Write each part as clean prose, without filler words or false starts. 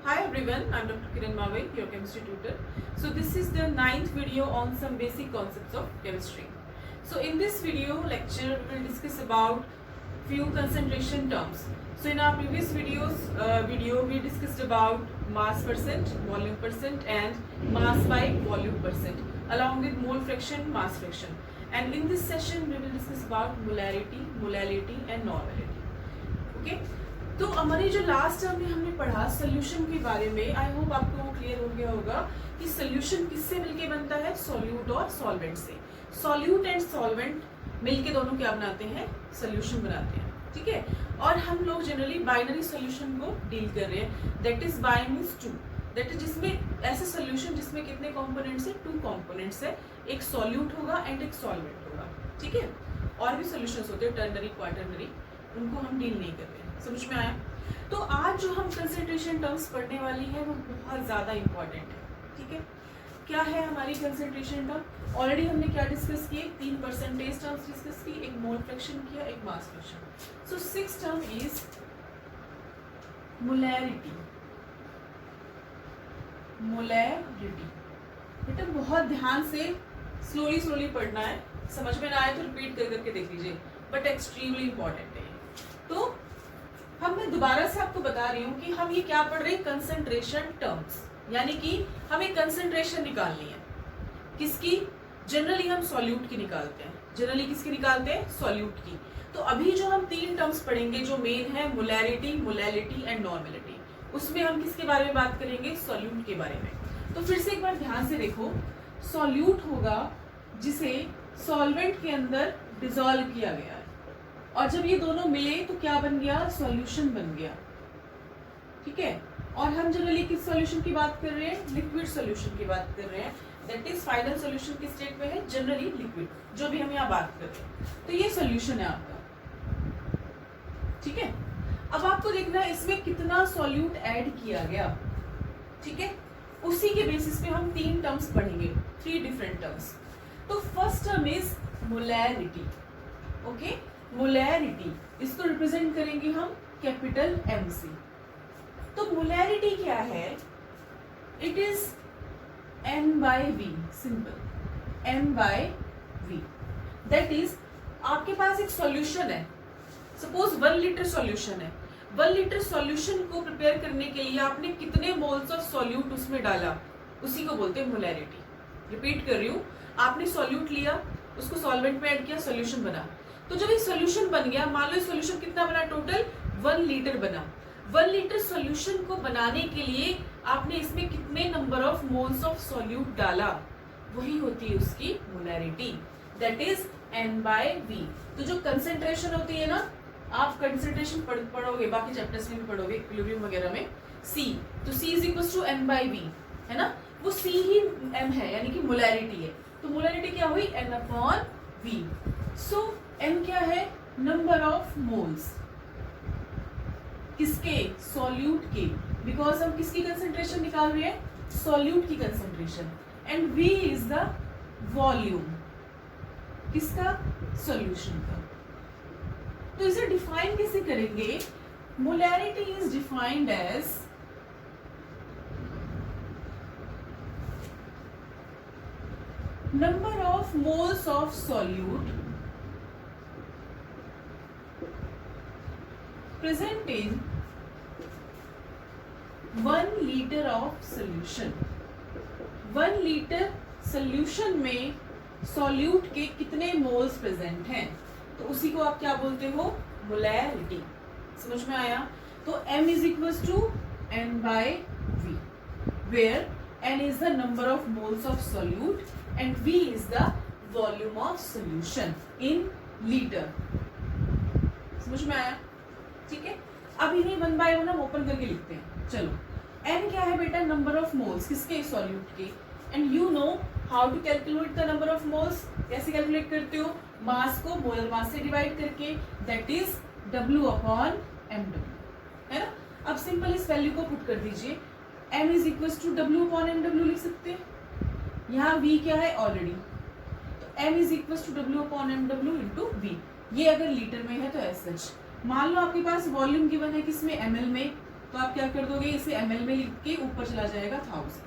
Hi everyone, I'm Dr. Kiran Mawai, your chemistry tutor. So this is the 9th video on some basic concepts of chemistry. So in this video lecture, we will discuss about few concentration terms. So in our previous video we discussed about mass percent, volume percent and mass by volume percent along with mole fraction, mass fraction. And in this session we will discuss about molarity, molality and normality. Okay? तो हमारी जो last term में हमने पढ़ा solution के बारे में, I hope आपको वो क्लियर हो गया होगा कि सोल्यूशन किससे मिलके बनता है, सॉल्यूट और सॉल्वेंट से। सॉल्यूट एंड सॉल्वेंट मिलके दोनों क्या बनाते हैं, सोल्यूशन बनाते हैं। ठीक है, और हम लोग जनरली बाइनरी सोल्यूशन को डील कर रहे हैं, that is by means two, that is जिसमें ऐसे सोल्यूशन जिसमें कितने कंपोनेंट्स है, टू कंपोनेंट्स है, एक सॉल्यूट होगा एंड एक सॉल्वेंट होगा। ठीक है, और भी सोल्यूशंस होते हैं टर्नरी, क्वाटरनरी, उनको हम डील नहीं कर रहे हैं। समझ में आया? तो आज जो हम कंसंट्रेशन टर्म्स पढ़ने वाली है वो बहुत ज़्यादा इंपॉर्टेंट है। ठीक है, क्या है हमारी कंसंट्रेशन टर्म? ऑलरेडी हमने क्या डिस्कस किए, 3 परसेंटेज टर्म्स डिस्कस की, एक मोल फ्रैक्शन किया, एक mass fraction. So 6th term is molarity. Molarity बेटा बहुत ध्यान से स्लोली पढ़ना है, समझ में ना आए तो रिपीट कर करके देख लीजिए, बट एक्सट्रीमली इंपॉर्टेंट है। तो मैं दोबारा से आपको बता रही हूँ कि हम ये क्या पढ़ रहे हैं, कंसंट्रेशन टर्म्स, यानी कि हमें कंसंट्रेशन निकालनी है। किसकी? जनरली हम सॉल्यूट की निकालते हैं। जनरली किसकी निकालते हैं? सॉल्यूट की। तो अभी जो हम 3 टर्म्स पढ़ेंगे जो मेन है, मोलैरिटी, मोलैलिटी एंड नॉर्मेलिटी, उसमें हम किसके बारे में बात करेंगे, सॉल्यूट के बारे में। तो फिर से एक बार ध्यान से देखो, सॉल्यूट होगा जिसे सॉल्वेंट के अंदर डिसॉल्व किया गया है, और जब ये दोनों मिले तो क्या बन गया, सॉल्यूशन बन गया। ठीक है, और हम जनरली किस सॉल्यूशन की बात कर रहे हैं, लिक्विड सॉल्यूशन की बात कर रहे हैं, दैट इज फाइनल सॉल्यूशन किस स्टेट में है, जनरली लिक्विड, जो भी हम यहाँ बात कर रहे हैं। तो ये सॉल्यूशन है आपका। ठीक है, अब आपको देखना है इसमें कितना सॉल्यूट ऐड किया गया। ठीक है, उसी के बेसिस पे हम 3 टर्म्स पढ़ेंगे, 3 डिफरेंट टर्म्स। तो first term is molarity. Okay, molarity, इसको रिप्रेजेंट करेंगे हम कैपिटल M से। तो मोलैरिटी क्या है, it is N/V, simple N/V। That is आपके पास एक सॉल्यूशन है, सपोज 1 लीटर सॉल्यूशन है। 1 लीटर सॉल्यूशन को प्रिपेयर करने के लिए आपने कितने मोल्स ऑफ सॉल्यूट उसमें डाला, उसी को बोलते हैं मोलैरिटी। रिपीट कर रही हूँ, आपने सॉल्यूट लिया, उसको सॉल्वेंट में ऐड किया, सॉल्यूशन बना। तो जब ये सॉल्यूशन बन गया, मान लो सॉल्यूशन कितना बना, टोटल 1 लीटर बना। 1 लीटर सॉल्यूशन को बनाने के लिए आपने इसमें कितने number of moles of solute डाला, वही होती है उसकी मोलैरिटी, दैट इज N/V। तो जो कंसेंट्रेशन होती है ना, आप कंसेंट्रेशन पढ़ोगे, बाकी चैप्टर्स में भी पढ़ोगे, इक्विलिब्रियम वगैरह में, C, तो C is equal to N/V है ना, वो C ही M है, यानी कि मोलैरिटी है। तो मोलैरिटी क्या हुई, N/V। सो M क्या है, नंबर ऑफ मोल्स, किसके, सॉल्यूट के, बिकॉज हम किसकी कंसेंट्रेशन निकाल रहे हैं, सॉल्यूट की concentration, and V is the volume, किसका, सॉल्यूशन का। तो इसे डिफाइन कैसे करेंगे, molarity is defined as number of moles of solute present in 1 liter of solution। 1 litre solution में सॉल्यूट के कितने मोल्स प्रेजेंट हैं, तो उसी को आप क्या बोलते हो, मोलैरिटी। समझ में आया? तो M is equal to N/V, where N is the number of moles of solute and V is the volume of solution in liter। समझ में आया? ठीक है, अब इन्हीं 1 by 1 हम ओपन करके लिखते हैं। चलो, N क्या है बेटा, नंबर ऑफ मोल्स, किसके, सॉल्यूट के, and you know how to calculate the number of moles. कैसे कैलकुलेट करते हो, मास को मोलर मास से डिवाइड करके, दैट इज W/mW, है ना। अब सिंपल इस वैल्यू को पुट कर दीजिए, M is equal to W/mW लिख सकते हैं। यहाँ V क्या है ऑलरेडी, तो M is equal to W/mW into V। ये अगर लीटर में है तो एज सच। मान लो आपके पास वॉल्यूम गिवन है किसमें, ml में, तो आप क्या कर दोगे, इसे ml में लिख के ऊपर चला जाएगा 1000।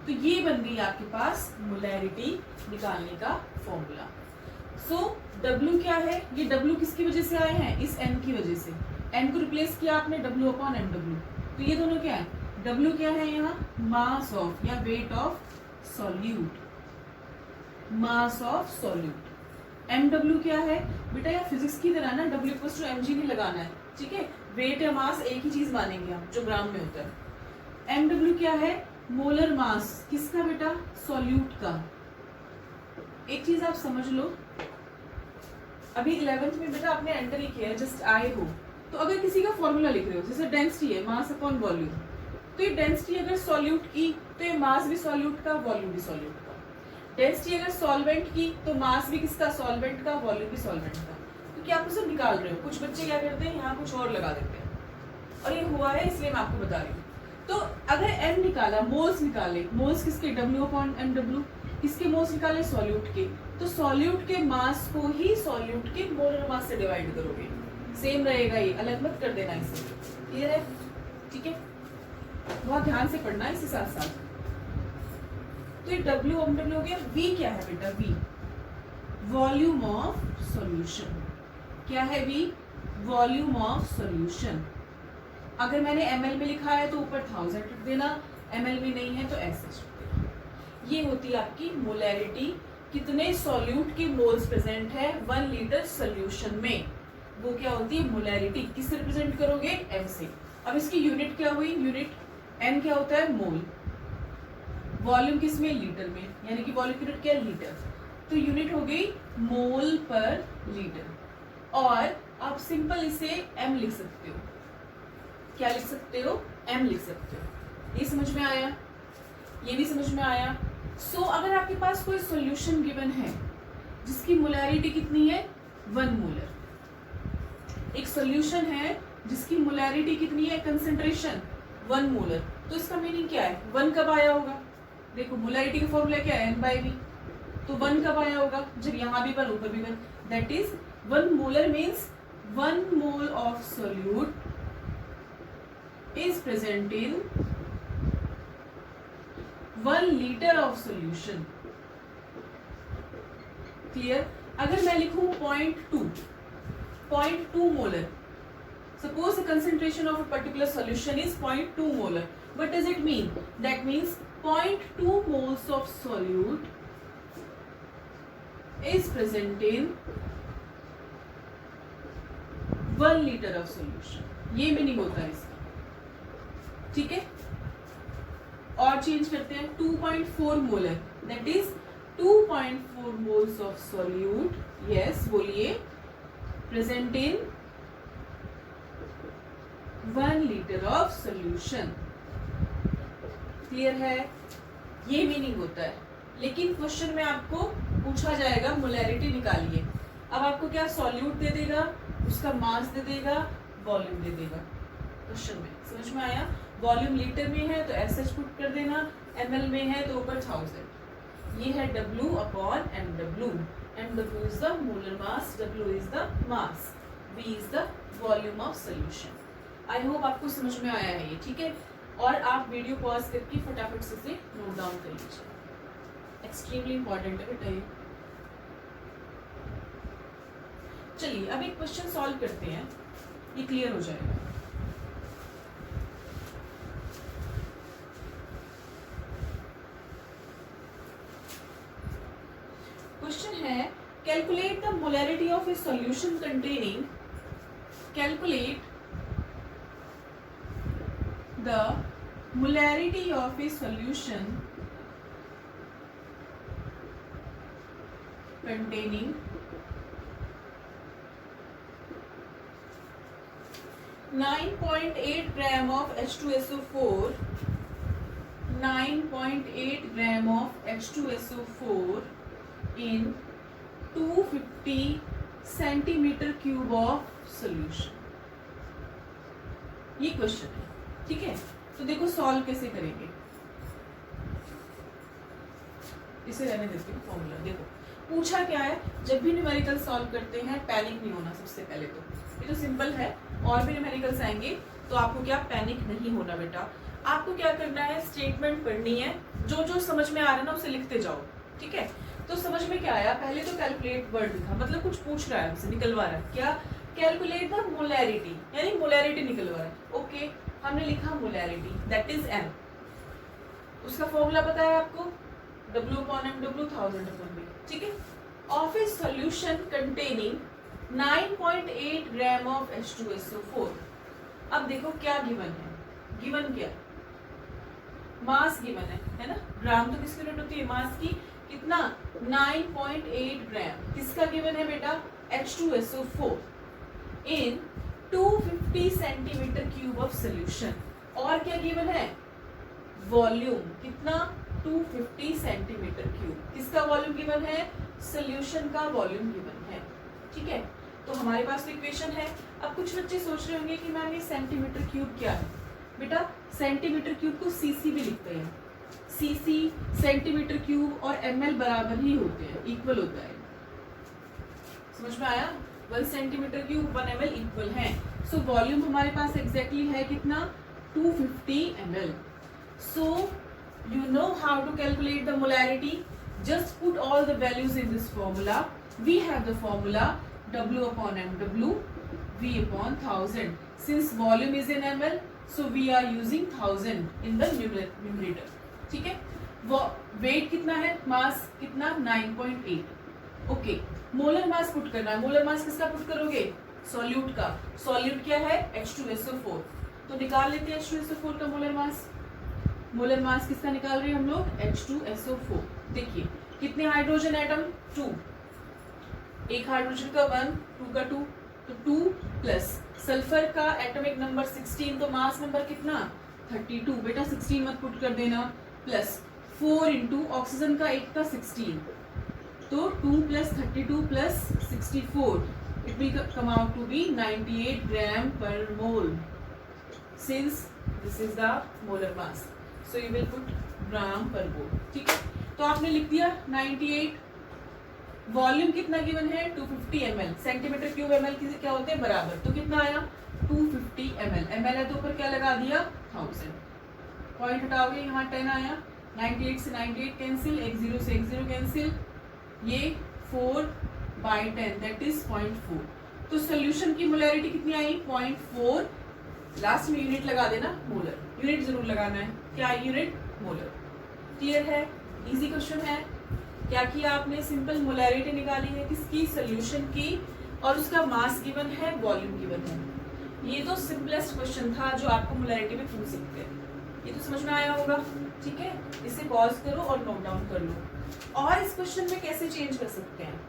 तो ये बन गई आपके पास मोलैरिटी निकालने का फॉर्मूला। सो W क्या है, ये W किसकी वजह से आए हैं, इस N की वजह से। N को रिप्लेस किया आपने W अपॉन NW, तो ये दोनों क्या है, W क्या है यहाँ, मास ऑफ या weight of solute, mass of solute. MW क्या है बेटा, या फिजिक्स की तरह ना W इक्वल्स टू mg नहीं लगाना है, ठीक है, वेट या मास एक ही चीज मानेंगे हम जो ग्राम में होता है। MW क्या है, मोलर मास, किसका बेटा, सॉल्यूट का। एक चीज आप समझ लो, अभी 11th में बेटा आपने एंटर ही किया है, जस्ट आए हो, तो अगर किसी का फॉर्मूला लिख रहे हो, जैसे डेंसिटी है मास अपॉन वॉल्यूम, तो ये डेंसिटी अगर सॉल्यूट की तो ये मास भी सॉल्यूट का, वॉल्यूम भी सॉल्यूट का। डेंसिटी अगर सॉल्वेंट की तो मास भी किसका, सॉल्वेंट का, वॉल्यूम भी सॉल्वेंट का। तो क्या आप सब निकाल रहे हो, कुछ बच्चे क्या करते हैं, यहाँ कुछ और लगा देते हैं, और ये हुआ है इसलिए मैं आपको बता रही हूँ। तो अगर m निकाला, मोल्स निकाले, मोल्स किसके, W अपॉन mw, किसके मोल्स निकाले, सॉल्यूट के, तो सॉल्यूट के मास को ही सॉल्यूट के मोलर मास से डिवाइड करोगे, सेम रहेगा, ये अलग मत कर देना इसे, क्लियर है, ठीक है, बहुत ध्यान से पढ़ना इसके साथ साथ। तो ये W mw हो गया। V क्या है बेटा, V वॉल्यूम ऑफ सॉल्यूशन, क्या है V, वॉल्यूम ऑफ सॉल्यूशन। अगर मैंने ml में लिखा है तो ऊपर 1000 रख देना, ml में नहीं है तो ऐसे रख देना। ये होती है आपकी मोलैरिटी, कितने सॉल्यूट के मोल्स प्रेजेंट है 1 लीटर सॉल्यूशन में, वो क्या होती है मोलैरिटी। किससे रिप्रेजेंट करोगे, m से। अब इसकी यूनिट क्या हुई, यूनिट n क्या होता है, मोल, वॉल्यूम किस में, लीटर में, यानी कि वॉल्यूम की यूनिट क्या है, लीटर, तो यूनिट हो गई मोल पर लीटर। और आप सिंपल इसे m लिख सकते हो, क्या लिख सकते हो, m लिख सकते हो। ये समझ में आया, ये भी समझ में आया। सो अगर आपके पास कोई सॉल्यूशन गिवन है जिसकी मोलैरिटी कितनी है, 1 मोलर, एक सॉल्यूशन है जिसकी मोलैरिटी कितनी है, कंसेंट्रेशन 1 मोलर, तो इसका मीनिंग क्या है, 1 कब आया होगा, देखो मोलैरिटी का फॉर्मूला क्या है, n/v, तो 1 कब आया होगा, जब यहाँ भी 1 ऊपर भी 1, that is 1 molar means 1 mole of solute is present in 1 liter of solution, clear। अगर मैं लिखूं 0.2 molar, suppose the concentration of a particular solution is 0.2 molar, what does it mean, that means 0.2 moles of solute is present in 1 liter of solution, ये meaning होता है इसका, ठीक है। और चेंज करते हैं 2.4 molar, that is 2.4 moles of solute, yes बोलिए, present in 1 litre of solution, clear है, ये मीनिंग होता है। लेकिन क्वेश्चन में आपको पूछा जाएगा मोलैरिटी निकालिए, अब आपको क्या सॉल्यूट दे देगा, उसका मास दे देगा, वॉल्यूम दे देगा, क्वेश्चन में समझ में आया। वॉल्यूम लीटर में है तो एसएच पुट कर देना, ml में है तो ऊपर 1000। ये है W upon mw, mw is the molar mass, W is the mass, V is the volume of solution. I hope आपको समझ में आया है ये, ठीक है। और आप वीडियो पॉज करके फटाफट से नोट डाउन कर लीजिए, एक्सट्रीमली इंपॉर्टेंट है बेटा ये। चलिए अब एक क्वेश्चन सॉल्व करते हैं, ये क्लियर हो जाएगा। क्वेश्चन है calculate the molarity of a solution containing, calculate the molarity of a solution containing 9.8 gram of H2SO4, 9.8 gram of H2SO4 in 250 centimetre cube of solution, ये क्वेश्चन है, ठीक है। तो देखो सॉल्व कैसे करेंगे, इसे रहने देते हैं फॉर्मूला। देखो पूछा क्या है, जब भी न्यूमेरिकल सॉल्व करते हैं पैनिक नहीं होना, सबसे पहले तो ये तो सिंपल है, और भी न्यूमेरिकल्स आएंगे, तो आपको क्या पैनिक नहीं होना बेटा। आपको क्या करना है, स्टेटमेंट पढ़नी है, जो जो समझ में आ रहा है ना उसे लिखते जाओ, ठीक है। तो समझ में क्या आया, पहले तो कैलकुलेट वर्ड लिखा, मतलब कुछ पूछ रहा है हमसे, निकलवा रहा है क्या, कैलकुलेट द मोलैरिटी, यानी मोलैरिटी निकलवा रहा है। ओके, हमने लिखा मोलैरिटी दैट इज m, उसका फॉर्मूला पता है आपको, W/m/W 1000/V, ठीक है, of a solution containing 9.8 gram of H2SO4। अब देखो क्या गिवन है, गिवन क्या, मास गिवन है ना, ग्राम तो किसकी यूनिट होती है, मास की, कितना 9.8 ग्राम, किसका गिवन है बेटा, H2SO4 in 250 centimetre cube of solution. और क्या गिवन है, वॉल्यूम, कितना 250 सेंटीमीटर क्यूब, किसका वॉल्यूम गिवन है, सोल्यूशन का वॉल्यूम गिवन है, ठीक है। तो हमारे पास तो इक्वेशन है। अब कुछ बच्चे सोच रहे होंगे कि मैम ये सेंटीमीटर क्यूब क्या है, बेटा सेंटीमीटर क्यूब को सीसी भी लिखते हैं, सीसी सेंटीमीटर क्यूब और ml बराबर ही होते हैं, इक्वल होता है, समझ में आया, 1 सेंटीमीटर क्यूब 1 ml इक्वल है। सो वॉल्यूम हमारे पास एग्जैक्टली है कितना, 250 ml। So you know how to calculate the molarity, just put all the values in this formula. We have the formula W/m/W V/1000. Since volume is in ml, so we are using 1000 in the numerator, ठीक है। वो wait कितना है, मास कितना 9.8। Okay, molar mass put करना है, molar mass किसका put करोगे, सॉल्यूट का, सॉल्यूट क्या है H2SO4, तो निकाल लेते हैं H2SO4 का मोलर मास। मोलर मास किसका निकाल रहे हैं हम लोग, H2SO4। देखिए कितने हाइड्रोजन एटम, 2, एक हाइड्रोजन का 1, 2 का 2, तो 2 प्लस सल्फर का एटॉमिक नंबर 16, तो मास नंबर कितना 32, बेटा 16 मत पुट कर देना, प्लस 4 इंटू ऑक्सीजन का 1 का 16, तो 2 plus 32 plus 64, it will come out to be 98 gram per mole, since this is the molar mass, so you will put gram per mole, ठीक है। तो आपने लिख दिया 98, वॉल्यूम कितना गिवन है 250 ml, सेंटीमीटर क्यूब ml की क्या होते हैं बराबर, तो कितना आया 250 ml, ml है तो ऊपर क्या लगा दिया 1000, पॉइंट हटाओगे यहाँ 10 आया, 98 से 98 कैंसिल, 10 से 10 कैंसिल, ये 4/10 दैट इज 0.4। तो सोल्यूशन की मोलैरिटी कितनी आई 0.4, लास्ट में यूनिट लगा देना, मोलर, यूनिट जरूर लगाना है, क्या यूनिट, मोलर। क्लियर है, इजी क्वेश्चन है। क्या किया आपने, सिंपल मोलैरिटी निकाली है किसकी, सोल्यूशन की, और उसका मास गिवन है, वॉल्यूम गिवन है। ये तो सिंपलेस्ट क्वेश्चन था जो आपको मोलैरिटी में पूछ सकते हैं, ये तो समझ में आया होगा, ठीक है। इसे पॉज करो और नोट डाउन कर लो, और इस क्वेश्चन में कैसे चेंज कर सकते हैं,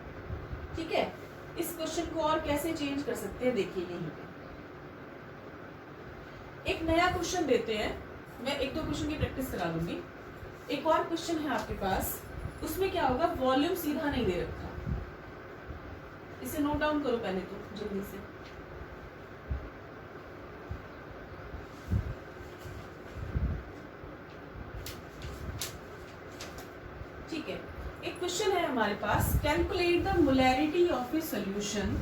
ठीक है, इस क्वेश्चन को और कैसे चेंज कर सकते हैं, देखिए यहीं पे एक नया क्वेश्चन देते हैं, मैं 1-2 क्वेश्चन की प्रैक्टिस करा दूंगी। एक और क्वेश्चन है आपके पास, उसमें क्या होगा, वॉल्यूम सीधा नहीं दे रखा, इसे नोट डाउन करो पहले तो जल्दी से। ठीक है, एक क्वेश्चन है हमारे पास, calculate the molarity of a solution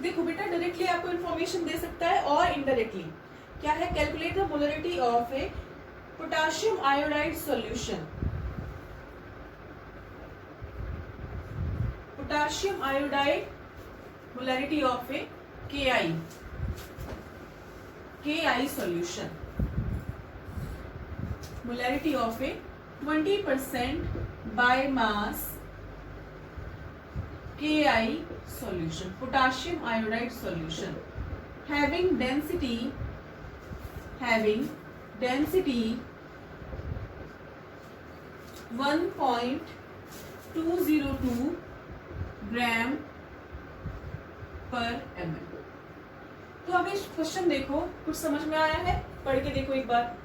देखो बेटा डायरेक्टली आपको इंफॉर्मेशन दे सकता है और इनडायरेक्टली, क्या है, calculate the molarity of A potassium iodide solution, potassium iodide molarity of A KI solution, molarity of A 20% by mass KI solution, potassium iodide solution, having density 1.202 gram per ml। तो अब इस question देखो, कुछ समझ में आया है, पढ़ के देखो एक बार,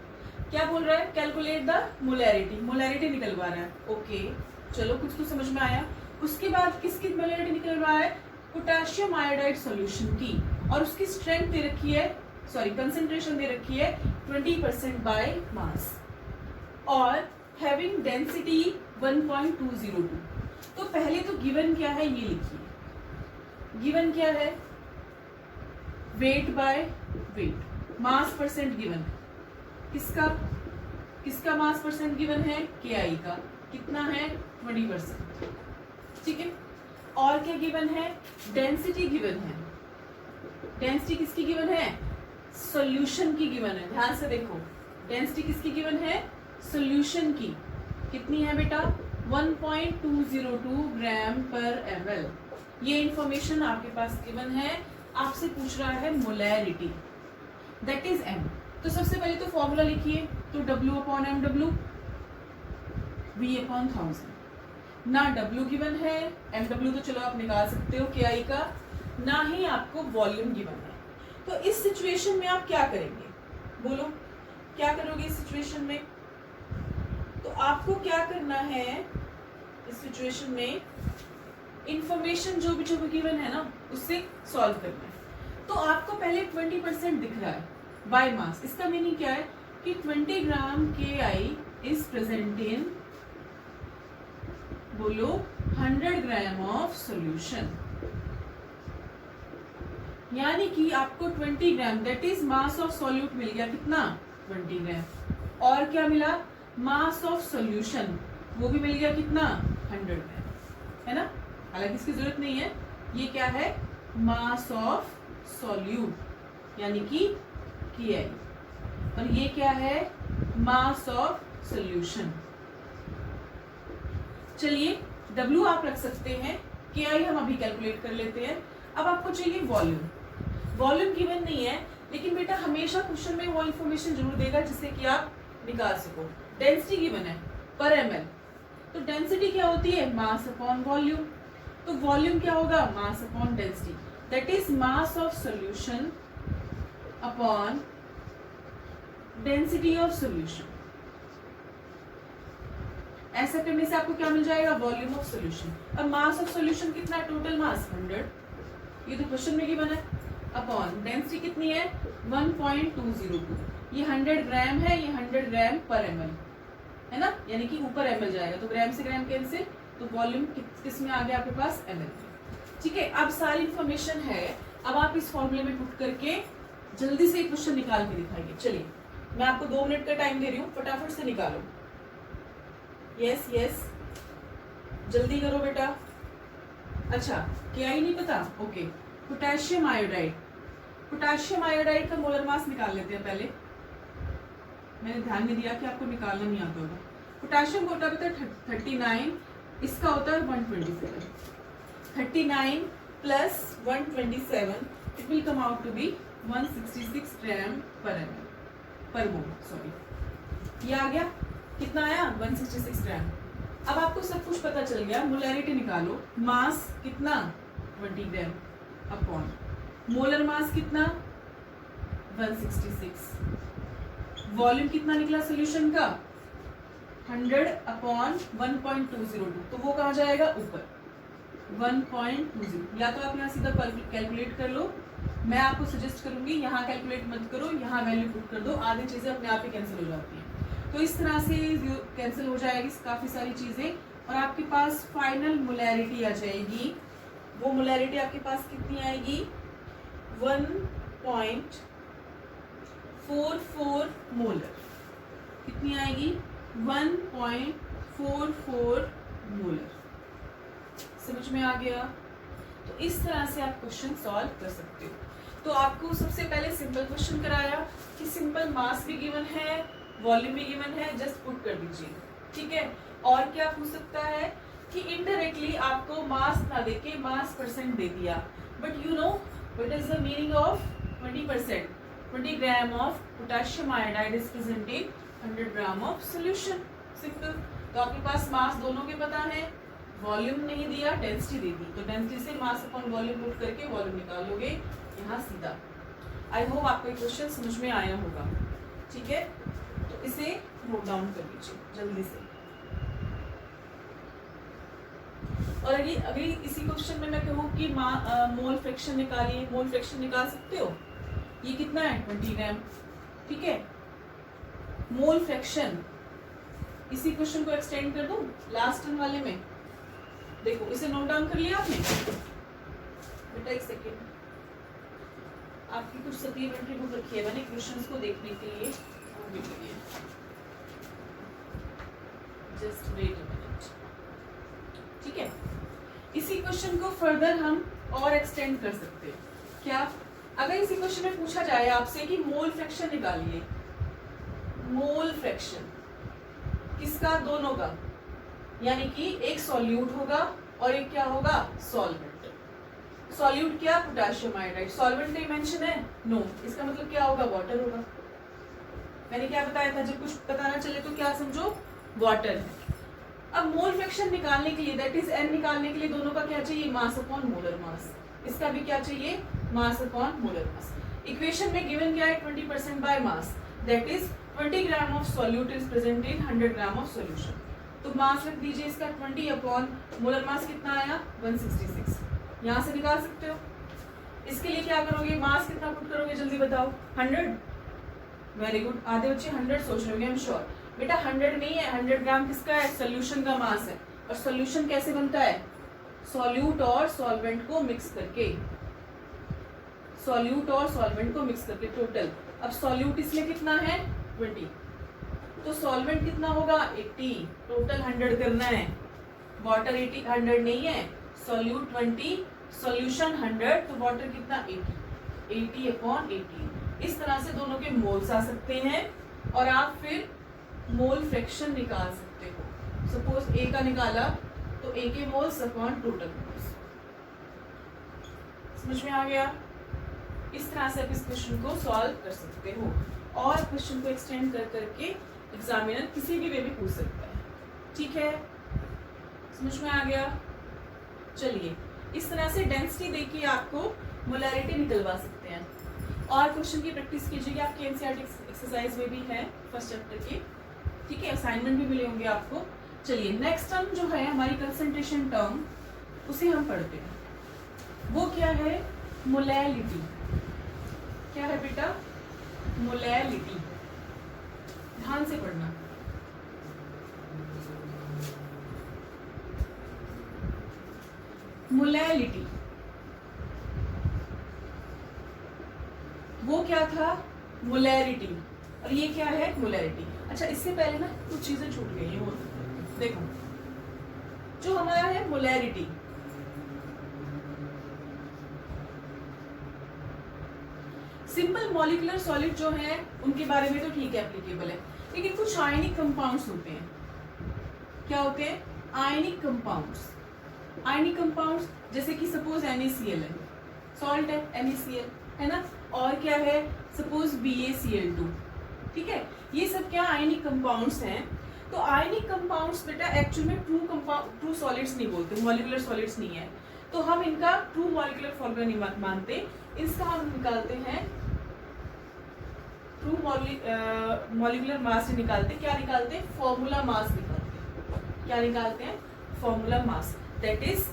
क्या बोल रहा है, कैलकुलेट द मोलैरिटी, मोलैरिटी निकलवा रहा है, ओके चलो कुछ तो समझ में आया। उसके बाद किसकी मोलैरिटी निकल रहा है, पोटेशियम आयोडाइड सॉल्यूशन की, और उसकी स्ट्रेंथ दे रखी है, सॉरी कंसंट्रेशन दे रखी है 20% बाय मास, और हैविंग डेंसिटी 1.202। तो पहले तो गिवन क्या है ये लिखिए। गिवन क्या है? Weight by weight, mass percent given है। किसका किसका मास परसेंट गिवन है? KI का। कितना है? 20%। ठीक है। और क्या गिवन है? डेंसिटी गिवन है। डेंसिटी किसकी गिवन है? सॉल्यूशन की गिवन है। ध्यान से देखो, डेंसिटी किसकी गिवन है? सॉल्यूशन की। कितनी है बेटा? 1.202 ग्राम पर ml। ये इंफॉर्मेशन आपके पास गिवन है। आपसे पूछ रहा है मोलैरिटी, दैट इज m। तो सबसे पहले तो फॉर्मूला लिखिए। तो W upon MW, V upon 1000। ना W गिवन है, MW तो चलो आप निकाल सकते हो KI का, ना ही आपको वॉल्यूम गिवन है। तो इस सिचुएशन में आप क्या करेंगे? बोलो, क्या करोगे इस सिचुएशन में? तो आपको क्या करना है इस सिचुएशन में? इंफॉर्मेशन जो भी गिवन है ना, उससे सॉल्व करना है। तो आपको पहले 20% दिख रहा है बाय मास। इसका मीनिंग क्या है कि 20 gram KI is present in, बोलो, 100 ग्राम ऑफ सॉल्यूशन। यानी कि आपको 20 gram, that is mass of solute मिल गया। कितना? 20 ग्राम। और क्या मिला? मास ऑफ सॉल्यूशन, वो भी मिल गया। कितना? 100 ग्राम, है ना। हालांकि इसकी जरूरत नहीं है। ये क्या है? मास ऑफ सॉल्यूट, यानी कि KI। और ये क्या है? Mass of solution. चलिए, W आप रख सकते हैं, KI हम अभी कैलकुलेट कर लेते हैं। अब आपको चाहिए वॉल्यूम। वॉल्यूम गिवन नहीं है, लेकिन बेटा हमेशा क्वेश्चन में वो इंफॉर्मेशन जरूर देगा जिससे कि आप निकाल सको। डेंसिटी गिवन है पर ml, तो डेंसिटी क्या होती है? Mass upon volume. तो वॉल्यूम क्या होगा? Mass upon density, that is mass of solution upon density of solution. ऐसा करने से आपको क्या मिल जाएगा? Volume of solution. अब मास ऑफ सॉल्यूशन कितना है? टोटल मास 100, ये तो क्वेश्चन में गिवन है, अपॉन डेंसिटी कितनी है? 1.202। ये 100 ग्राम है, ये 100 ग्राम पर ml है ना, यानी कि ऊपर ml जाएगा, तो ग्राम से ग्राम कैंसिल, तो वॉल्यूम किस में आ गया आपके पास? ml। ठीक है। अब सारी इंफॉर्मेशन है। अब आप इस फॉर्मूले में पुट करके जल्दी से क्वेश्चन निकाल के दिखाइए। चलिए, मैं आपको 2 मिनट का टाइम दे रही हूँ, फटाफट से निकालो। यस यस, जल्दी करो बेटा। अच्छा, KI नहीं पता? Okay. Potassium iodide, potassium iodide का मोलर मास निकाल लेते हैं पहले। मैंने ध्यान नहीं दिया कि आपको निकालना नहीं आता होगा। पोटेशियम होता है 39, इसका होता है 127। 39 plus 127, it will come out to be 166 gram per ml पर मोल, सॉरी। ये आ गया। कितना आया? 166 ग्राम। अब आपको सब कुछ पता चल गया। मोलैरिटी निकालो। मास कितना? 20 ग्राम अपॉन मोलर मास कितना? 166। वॉल्यूम कितना निकला सॉल्यूशन का? 100 अपॉन 1.202, तो वो कहाँ जाएगा? ऊपर 1.20। या तो आप यहाँ सीधा कैलकुलेट कर लो, मैं आपको सजेस्ट करूंगी यहाँ कैलकुलेट मत करो, यहाँ वैल्यू पुट कर दो, आधी चीजें अपने आप ही कैंसिल हो जाती हैं। तो इस तरह से कैंसिल हो जाएगी काफी सारी चीजें, और आपके पास फाइनल मोलैरिटी आ जाएगी। वो मोलैरिटी आपके पास कितनी आएगी? 1.44 मोलर। कितनी आएगी? 1.44 मोलर। समझ में आ गया? तो इस तरह से आप क्वेश्चन सॉल्व कर सकते हो। तो आपको सबसे पहले सिंपल क्वेश्चन कराया कि सिंपल मास भी गिवन है, वॉल्यूम भी गिवन है, जस्ट पुट कर दीजिए। ठीक है। और क्या पूछ सकता है कि इनडायरेक्टली आपको मास ना देके मास परसेंट दे दिया, but you know what is the meaning of 20%? 20 gram of potassium iodide is present in 100 gram of solution. Simple. तो आपके पास मास दोनों के पता है, वॉल्यूम नहीं दिया, डेंसिटी दे दी, तो डेंसिटी से मास अपॉन वॉल्यूम पुट करके वॉल्यूम निकालोगे यहाँ सीधा। आई होप आपको ये क्वेश्चन समझ में आया होगा। ठीक है, तो इसे नोट डाउन कर लीजिए जल्दी से। और अगर इसी क्वेश्चन में मैं कहूँ कि मोल फ्रैक्शन निकालिए, मोल फ्रैक्शन निकाल सकते हो। ये कितना है? 20 ग्राम। ठीक है। मोल फ्रैक्शन, इसी क्वेश्चन को एक्सटेंड कर दूं लास्ट टर्म वाले में। देखो इसे नोट डाउन कर लिया आपने बेटा? एक सेकेंड, आपकी कुछ सप्लीमेंट्री बुक रखी है मैंने क्वेश्चंस को देखने के लिए, जस्ट वेट अ मिनट। ठीक है, इसी क्वेश्चन को फर्दर हम और एक्सटेंड कर सकते हैं। क्या? अगर इसी क्वेश्चन में पूछा जाए आपसे कि मोल फ्रैक्शन निकालिए, मोल फ्रैक्शन किसका? दोनों का, यानी कि एक सॉल्यूट होगा और एक क्या होगा? सॉल्वेंट। सॉल्यूट क्या? Potassium iodide. सॉल्वेंट नहीं मेंशन है? नो। इसका मतलब क्या होगा? वाटर होगा। मैंने क्या बताया था, जब कुछ पता ना चले तो क्या समझो? वाटर है। अब मोल फ्रैक्शन निकालने के लिए, दैट इज एन निकालने के लिए दोनों का क्या चाहिए? मास अपॉन मोलर मास। इसका भी क्या चाहिए? मास अपॉन मोलर मास। इक्वेशन में गिवन क्या है? 20% by mass, that is 20 gram of solute is present in 100 gram of solution. तो मास रख दीजिए इसका 20 अपॉन मोलर मास कितना आया? 166। यहाँ से निकाल सकते हो। इसके लिए क्या करोगे? मास कितना पुट करोगे? जल्दी बताओ। 100। Very good. आधे बच्चे 100 सोच रहे होंगे, आई एम श्योर। बेटा 100 नहीं है, 100 ग्राम किसका है? सोल्यूशन का मास है। और सोल्यूशन कैसे बनता है? सॉल्यूट और सॉल्वेंट को मिक्स करके, सॉल्यूट और सॉल्वेंट को मिक्स करके टोटल। अब सॉल्यूट इसमें कितना है? 20, तो सॉल्वेंट कितना होगा? 80। टोटल 100 करना है। वाटर 80, 100 नहीं है, सॉल्यूट 20, सॉल्यूशन 100, तो वाटर कितना? 80। 80 अपॉन 80। इस तरह से दोनों के मोल्स आ सकते हैं और आप फिर मोल फ्रैक्शन निकाल सकते हो। सपोज ए का निकाला तो ए के मोल्स अपॉन टोटल मोल्स। समझ में आ गया? इस तरह से आप इस क्वेश्चन को सॉल्व कर सकते हो और क्वेश्चन को एक्सटेंड कर करके एग्जामिनर किसी भी वे भी पूछ सकता है। ठीक है, समझ में आ गया? चलिए, इस तरह से डेंसिटी देखिए आपको मोलैरिटी निकलवा सकते हैं। और क्वेश्चन की प्रैक्टिस कीजिएगा, आपके एनसीईआरटी एक्सरसाइज में भी है फर्स्ट चैप्टर के। ठीक है, असाइनमेंट भी मिले होंगे आपको। चलिए, नेक्स्ट टर्म जो है हमारी कंसंट्रेशन टर्म, उसे हम पढ़ते हैं। वो क्या है? मोलैलिटी। क्या है बेटा? मोलैलिटी। ध्यान से पढ़ना। मोलैलिटी वो क्या था? मोलैरिटी। और ये क्या है? मोलैरिटी। अच्छा, इससे पहले ना कुछ चीजें छूट गई हैं। वो देखो, जो हमारा है मोलैरिटी, सिंपल मॉलिक्यूलर सॉलिड जो है उनके बारे में तो ठीक है, एप्लीकेबल है, लेकिन कुछ आयनिक कंपाउंड्स होते हैं। क्या होते हैं? Ionic compounds. आयनिक कंपाउंड्स जैसे कि सपोज NaCl है, सॉल्ट है NaCl, है ना? और क्या है? Suppose BaCl2। ठीक है, ये सब क्या आयनिक कंपाउंड्स हैं। तो आयनिक कंपाउंड्स बेटा एक्चुअल में ट्रू सॉलिड्स नहीं बोलते, मॉलिक्यूलर सॉलिड्स नहीं है, तो हम इनका ट्रू मॉलिक्यूलर फॉर्मूला नहीं मानते। इसका हम निकालते हैं ट्रू मॉलिक्यूलर मास निकालते। क्या निकालते हैं? फॉर्मूला मास निकालते। क्या निकालते हैं? Formula mass. दैट इज,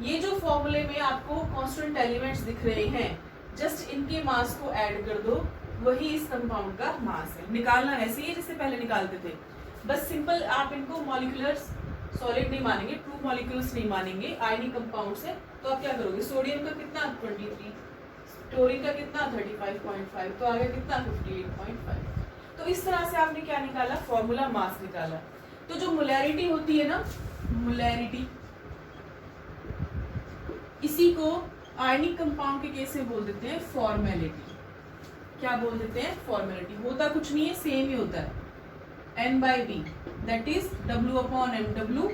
ये जो फॉर्मूले में आपको कांस्टेंट एलिमेंट्स दिख रहे हैं, जस्ट इनके मास को ऐड कर दो, वही इस कंपाउंड का मास है। निकालना ऐसे ही जैसे पहले निकालते थे, बस सिंपल आप इनको मॉलिक्यूलर सॉलिड नहीं मानेंगे, ट्रू मॉलिक्यूल्स नहीं मानेंगे, आयनिक कंपाउंड्स है। तो आप क्या करोगे? सोडियम का कितना? 23, क्लोरीन का कितना? 35.5, तो आ गया कितना? 58.5। तो इस तरह से आपने क्या निकाला? फॉर्मूला मास निकाला। तो जो मोलैरिटी होती है ना, मोलैरिटी, इसी को आयनिक कंपाउंड के केस में बोल देते हैं फॉर्मेलिटी। क्या बोल देते हैं? फॉर्मेलिटी। होता कुछ नहीं है, सेम ही होता है, N/V, that is W/MW,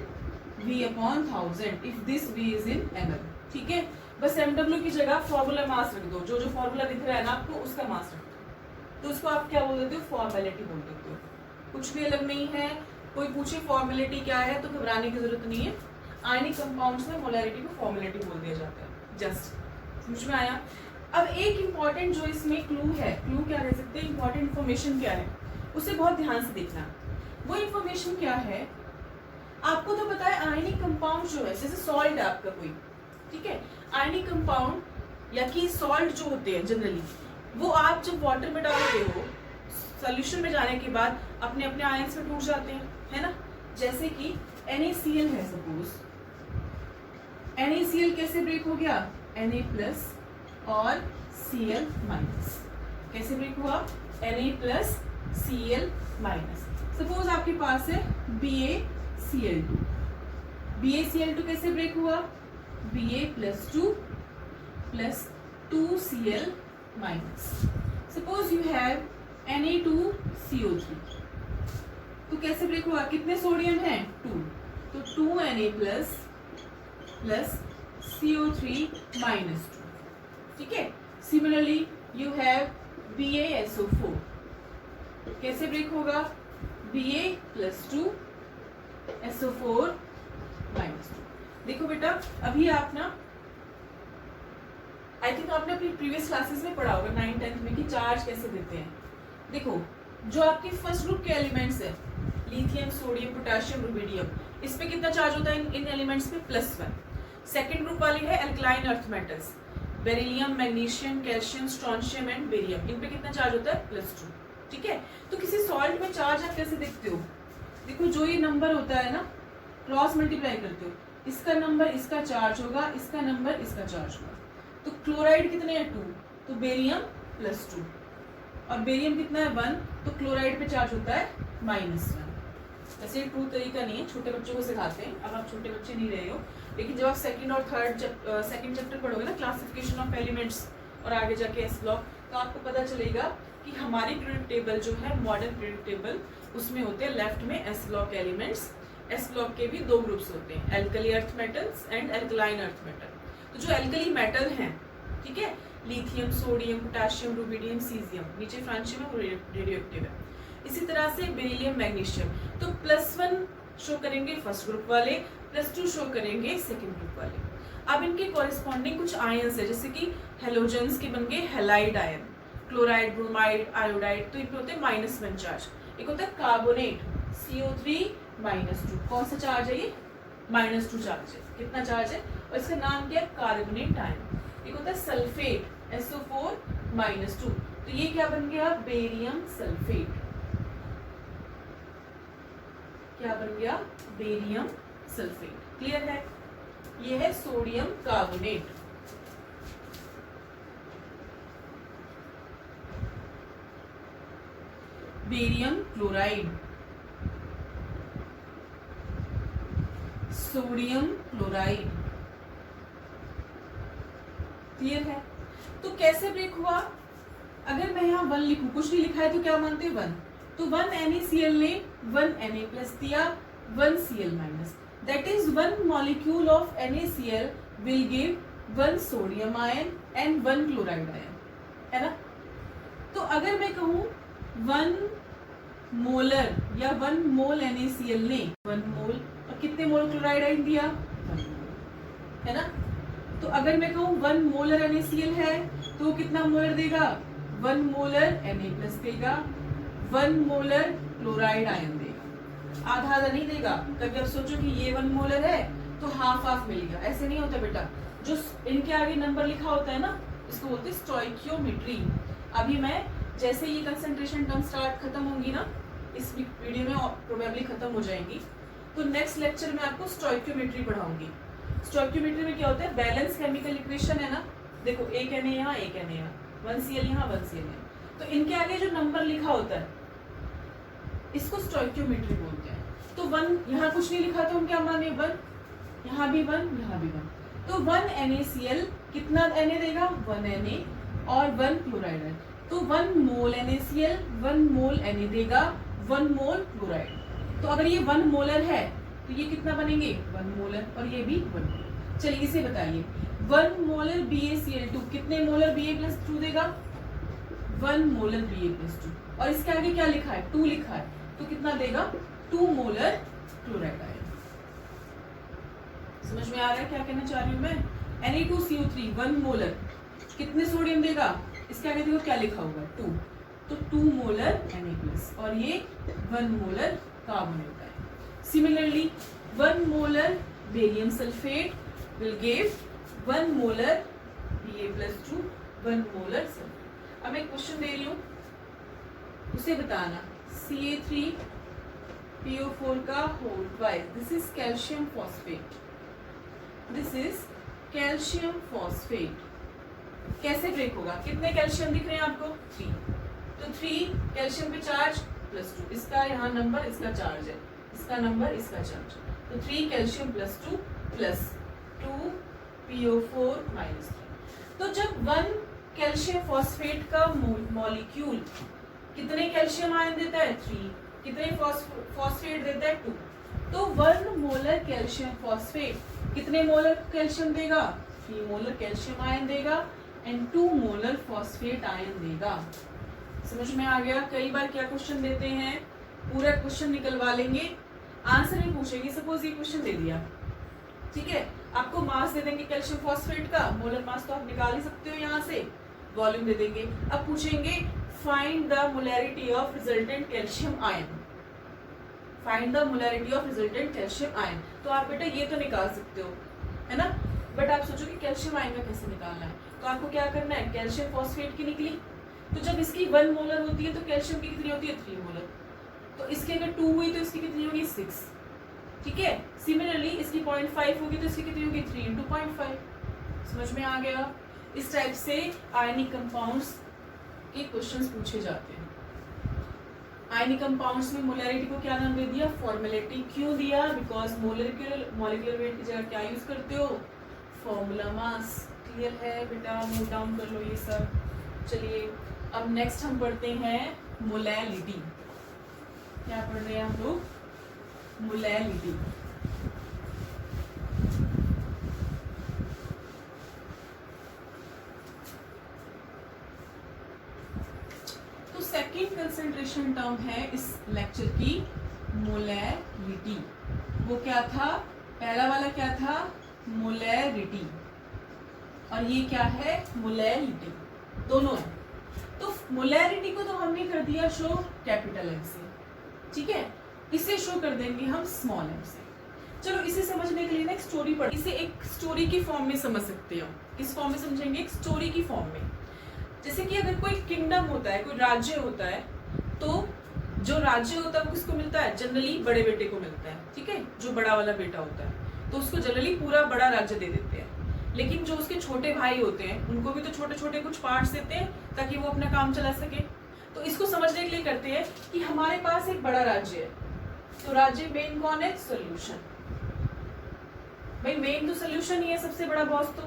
V/1000 if this V is in ml। ठीक है, बस MW की जगह फॉर्मूला मास रख दो। जो जो फॉर्मूला दिख रहा है ना आपको, उसका मास रख दो, तो उसको आप क्या बोल देते हो? फॉर्मेलिटी बोल देते हो। कुछ भी अलग नहीं है। कोई पूछे फॉर्मेलिटी क्या है तो घबराने की जरूरत नहीं है। आयनिक कंपाउंड्स में मोलैरिटी को फॉर्मेलिटी बोल दिया जाता है। जस्ट समझ में आया? अब एक इंपॉर्टेंट जो इसमें क्लू है, क्लू क्या कह सकते हैं, इंपॉर्टेंट इन्फॉर्मेशन क्या है, उसे बहुत ध्यान से देखना। वो इन्फॉर्मेशन क्या है? आपको तो पता है आयनिक कंपाउंड जो है, जैसे सॉल्ट है आपका कोई, ठीक है, आयनिक कंपाउंड या कि सॉल्ट जो होते हैं जनरली, वो आप जब वाटर में डालते हो, सॉल्यूशन में जाने के बाद अपने अपने आयंस में टूट जाते हैं, है ना? जैसे कि NaCl है सपोज, NaCl कैसे ब्रेक हो गया? Na प्लस और Cl माइनस। कैसे ब्रेक हुआ? Na plus Cl minus. Suppose आपके पास है BaCl2। BaCl2 कैसे ब्रेक हुआ? Ba plus 2 plus 2Cl minus. Suppose you have Na2CO3, तो कैसे ब्रेक हुआ? कितने सोडियम है? 2, तो 2Na plus plus CO3 minus 2। ठीक है। सिमिलरली यू हैव BaSO4, कैसे ब्रेक होगा? Ba plus 2 SO4 minus 2। देखो बेटा, अभी आप ना आई थिंक आपने अपनी प्रीवियस क्लासेस में पढ़ा होगा 9th 10th में कि चार्ज कैसे देते हैं। देखो, जो आपकी फर्स्ट ग्रुप के एलिमेंट्स है, लिथियम, सोडियम, पोटेशियम, रुबिडियम, इस पे कितना चार्ज होता है? इन एलिमेंट्स पे +1। सेकेंड ग्रुप वाली है alkaline earth metals, beryllium, magnesium, calcium, strontium and barium, इन पे कितना चार्ज होता है? +2। ठीक है। तो किसी सॉल्ट में चार्ज आप कैसे देखते हो? देखो, जो ये नंबर होता है ना, क्रॉस मल्टीप्लाई करते हो, इसका नंबर इसका चार्ज होगा, इसका नंबर इसका चार्ज होगा। तो क्लोराइड कितने हैं? 2, तो बेरियम +2, और बेरियम कितना है? 1, तो क्लोराइड पे चार्ज होता है -1। वैसे ट्रू तरीका नहीं है, छोटे बच्चों को सिखाते हैं, अब आप छोटे बच्चे नहीं रहे हो, लेकिन जब आप सेकंड और सेकंड चैप्टर पढ़ोगे ना, क्लासिफिकेशन ऑफ एलिमेंट्स, और आगे जाके एस ब्लॉक, तो आपको पता चलेगा कि हमारी पीरियोडिक टेबल जो है, मॉडर्न पीरियोडिक टेबल, उसमें होते हैं लेफ्ट में S block elements. S block के भी 2 ग्रुप्स होते हैं, alkali earth metals and alkaline earth metal. तो जो एल्कली मेटल हैं, ठीक है, lithium, sodium, potassium, rubidium, caesium, नीचे फ्रांशियम है, रेडियो एक्टिव है। इसी तरह से बेरिलियम, मैग्नीशियम, तो +1 शो करेंगे फर्स्ट ग्रुप वाले, +2 शो करेंगे सेकंड ग्रुप वाले। अब इनके कॉरेस्पॉन्डिंग कुछ आयंस है, जैसे कि हेलोजेंस के बन गए halide ion, chloride, bromide, iodide, तो इनपे होते हैं -1 चार्ज। एक होता है कार्बोनेट, CO3 -2, कौन सा चार्ज है ये? -2 चार्ज है। कितना चार्ज है? और इसका नाम क्या है? Carbonate ion. एक होता है सल्फेट, SO4 -2, तो ये क्या बन गया? Barium sulphate. क्या बन गया? Barium sulphate. क्लियर है? ये है sodium carbonate. Barium chloride, sodium chloride. Clear है? तो कैसे ब्रेक हुआ? अगर मैं यहाँ 1 लिखूं, कुछ नहीं लिखा है तो क्या मानते हैं? 1, तो 1 NaCl ने 1 Na प्लस दिया, 1 Cl minus, that is 1 molecule of NaCl will give 1 sodium ion and 1 chloride ion, है ना? तो अगर मैं कहूँ 1 मोलर या 1 मोल NaCl ने 1 मोल, और कितने मोल क्लोराइड आयन दिया? 1 मोल, है ना? तो अगर मैं कहूँ 1 मोलर NaCl है, तो कितना मोलर देगा? 1 मोलर Na प्लस देगा, 1 मोलर क्लोराइड आयन देगा, आधा आधा नहीं देगा। कभी आप सोचो कि ये 1 मोलर है तो हाफ मिलेगा, ऐसे नहीं होता बेटा। जो इनके आगे नंबर लिखा होता है ना, इसको बोलते हैं स्टोइकियोमेट्री। अभी मैं जैसे ये कंसंट्रेशन टर्म स्टार्ट खत्म होंगी ना, इस वीडियो में प्रोबेबली खत्म हो जाएंगी, तो नेक्स्ट लेक्चर में आपको स्टोइकियोमेट्री पढ़ाऊंगी। स्टोइकियोमेट्री में क्या होता है? बैलेंस केमिकल इक्वेशन है ना, देखो एक Na यहाँ, एक Na यहाँ, 1 Cl यहाँ, 1 Cl यहाँ, तो इनके आगे जो नंबर लिखा होता है इसको स्टोइकियोमेट्री बोलते हैं। तो 1 यहाँ कुछ नहीं लिखा तो हम क्या माने? 1, यहाँ भी 1, यहाँ भी 1, तो 1 NaCl कितना Na देगा? 1 Na और 1 क्लोराइड है, तो 1 मोल NaCl 1 मोल Na देगा, 1 मोल क्लोराइड। तो अगर ये 1 मोलर है तो ये कितना बनेंगे? 1 मोलर, और ये भी 1 मोलर। चलिए इसे बताइए, 1 मोलर BaCl2 कितने मोलर Ba+2 देगा? 1 मोलर Ba+2, और इसके आगे क्या लिखा है? 2 लिखा है, तो कितना देगा? 2 मोलर क्लोराइड आयन। समझ में आ रहा है क्या कहना चाह रही हूँ मैं? Na2CO3 1 मोलर कितने सोडियम देगा? इसके आगे देखो क्या लिखा होगा? 2, तो 2 मोलर Na+, और ये 1 molar carbonate ion. Similarly, 1 molar barium sulfate will give 1 molar Ba+2, 1 molar sulfate. अब मैं क्वेश्चन दे रही हूँ, उसे बताना। Ca3PO4 का whole twice, this is calcium phosphate. This is calcium phosphate. कैसे ब्रेक होगा? कितने कैल्शियम दिख रहे हैं आपको? 3। तो 3 कैल्शियम पे चार्ज +2, इसका यहाँ नंबर, इसका चार्ज है, इसका नंबर, इसका चार्ज। तो 3 कैल्शियम +2 +2 PO4 -3। तो जब 1 कैल्शियम फॉस्फेट का मॉलिक्यूल कितने कैल्शियम आयन देता है? 3। कितने फॉस्फेट देता है? 2। तो 1 मोलर कैल्शियम फॉस्फेट कितने मोलर कैल्शियम देगा? 3 मोलर कैल्शियम आयन देगा एंड 2 मोलर फॉस्फेट आयन देगा। समझ में आ गया? कई बार क्या क्वेश्चन देते हैं, पूरा क्वेश्चन निकलवा लेंगे, आंसर भी पूछेंगे। सपोज ये क्वेश्चन दे दिया, ठीक है, आपको मास दे देंगे कैल्शियम फॉस्फेट का, मोलर मास तो आप निकाल ही सकते हो यहाँ से, वॉल्यूम दे देंगे। अब पूछेंगे find the molarity of resultant calcium ion, find the molarity of resultant calcium ion. तो आप बेटा ये तो निकाल सकते हो, है ना, बट आप सोचो कि कैल्शियम आयन का कैसे निकालना है। तो आपको क्या करना है, कैल्शियम फॉस्फेट की निकली, तो जब इसकी 1 मोलर होती है तो कैल्शियम की कितनी होती है? 3 मोलर। तो इसकी अगर 2 हुई तो इसकी कितनी होगी? 6। ठीक है, सिमिलरली इसकी 0.5 होगी तो इसकी कितनी होगी? 3 × 0.5। समझ में आ गया? इस टाइप से आयनिक कंपाउंड्स के क्वेश्चंस पूछे जाते हैं। आयनिक कंपाउंड्स में मोलैरिटी को क्या नाम दे दिया? फॉर्मेलिटी। क्यों दिया? बिकॉज मॉलिक्यूलर वेट की जगह क्या यूज करते हो? Formula mass. क्लियर है बेटा? नोट डाउन कर लो ये सब। चलिए अब नेक्स्ट हम पढ़ते हैं मोलैलिटी। क्या पढ़ रहे हैं हम लोग? मोलैलिटी। तो सेकंड कंसंट्रेशन टर्म है इस लेक्चर की मोलैलिटी। वो क्या था? पहला वाला क्या था? मोलैरिटी, और ये क्या है? मोलैलिटी। दोनों है। तो मोलैरिटी को तो हमने कर दिया शो कैपिटल M से, ठीक है, इसे शो कर देंगे हम स्मॉल m से। चलो इसे समझने के लिए ना एक स्टोरी पढ़, इसे एक स्टोरी की फॉर्म में समझ सकते हो। किस फॉर्म में समझेंगे? एक स्टोरी की फॉर्म में। जैसे कि अगर कोई किंगडम होता है, कोई राज्य होता है, तो जो राज्य होता है वो किसको मिलता है? जनरली बड़े बेटे को मिलता है, ठीक है, जो बड़ा वाला बेटा होता है, तो उसको जनरली पूरा बड़ा राज्य दे देते हैं। लेकिन जो उसके छोटे भाई होते हैं उनको भी तो छोटे छोटे कुछ पार्ट्स देते हैं ताकि वो अपना काम चला सके। तो इसको समझने के लिए करते हैं कि हमारे पास एक बड़ा राज्य है, तो राज्य मेन कौन है? सॉल्यूशन। भाई मेन तो सॉल्यूशन ही है, सबसे बड़ा बॉस। तो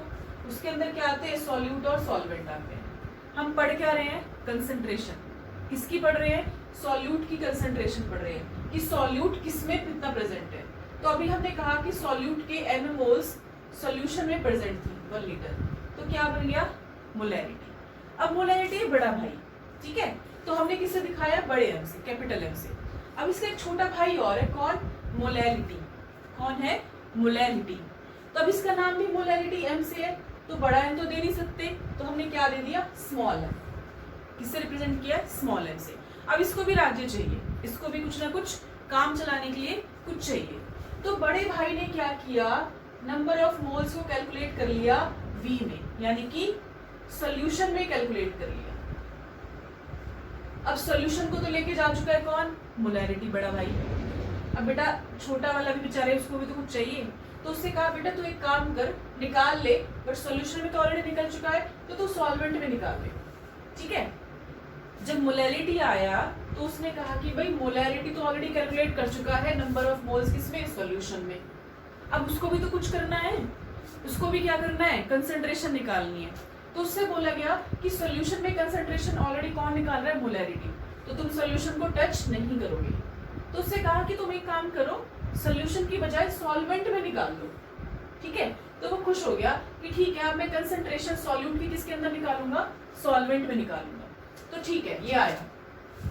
उसके अंदर क्या आते हैं? सॉल्यूट और सॉल्वेंट आते हैं। हम पढ़ क्या रहे हैं? कंसंट्रेशन। किसकी पढ़ रहे हैं? सॉल्यूट की कंसंट्रेशन पढ़ रहे हैं कि सॉल्यूट किसमें कितना प्रेजेंट है। तो अभी हमने कहा कि सॉल्यूट के m मोल्स सॉल्यूशन में प्रेजेंट थी 1 लीटर, तो क्या बन गया? मोलैरिटी। अब मोलैरिटी है बड़ा भाई, ठीक है, तो हमने किससे दिखाया? बड़े M से, कैपिटल M से। अब इसका एक छोटा भाई और है, कौन? मोलैलिटी। कौन है? मोलैलिटी। तो अब इसका नाम भी मोलैलिटी M से है, तो बड़ा M तो दे नहीं सकते, तो हमने क्या दे दिया? Small m। किससे रिप्रेजेंट किया? स्मॉल m से। अब इसको भी राज्य चाहिए, इसको भी कुछ ना कुछ काम चलाने के लिए कुछ चाहिए। तो बड़े भाई ने क्या किया? नंबर ऑफ मोल्स को कैलकुलेट कर लिया V में, यानी कि सॉल्यूशन में कैलकुलेट कर लिया। अब सॉल्यूशन को तो लेके जा चुका है कौन? मोलैरिटी, बड़ा भाई। अब बेटा छोटा वाला भी बेचारे, उसको भी तो कुछ चाहिए, तो उससे कहा बेटा तू एक काम कर, निकाल ले, बट सॉल्यूशन में तो ऑलरेडी निकल चुका है, तो तू सॉल्वेंट में निकाल ले, ठीक है। जब मोलैलिटी आया तो उसने कहा कि भाई मोलैरिटी तो ऑलरेडी कैलकुलेट कर चुका है, नंबर ऑफ मोल्स किसमें? सॉल्यूशन में। अब उसको भी तो कुछ करना है, उसको भी क्या करना है? कंसंट्रेशन निकालनी है। तो उससे बोला गया कि सॉल्यूशन में कंसंट्रेशन ऑलरेडी कौन निकाल रहा है? मोलैरिटी, तो तुम सॉल्यूशन को टच नहीं करोगे। तो उससे कहा कि तुम एक काम करो, सॉल्यूशन की बजाय सॉल्वेंट में निकाल लो, ठीक है। तो वो खुश हो गया कि ठीक है, अब मैं कंसंट्रेशन सॉल्यूट की किसके अंदर निकालूंगा? सॉल्वेंट में निकालूंगा। तो ठीक है, ये आया,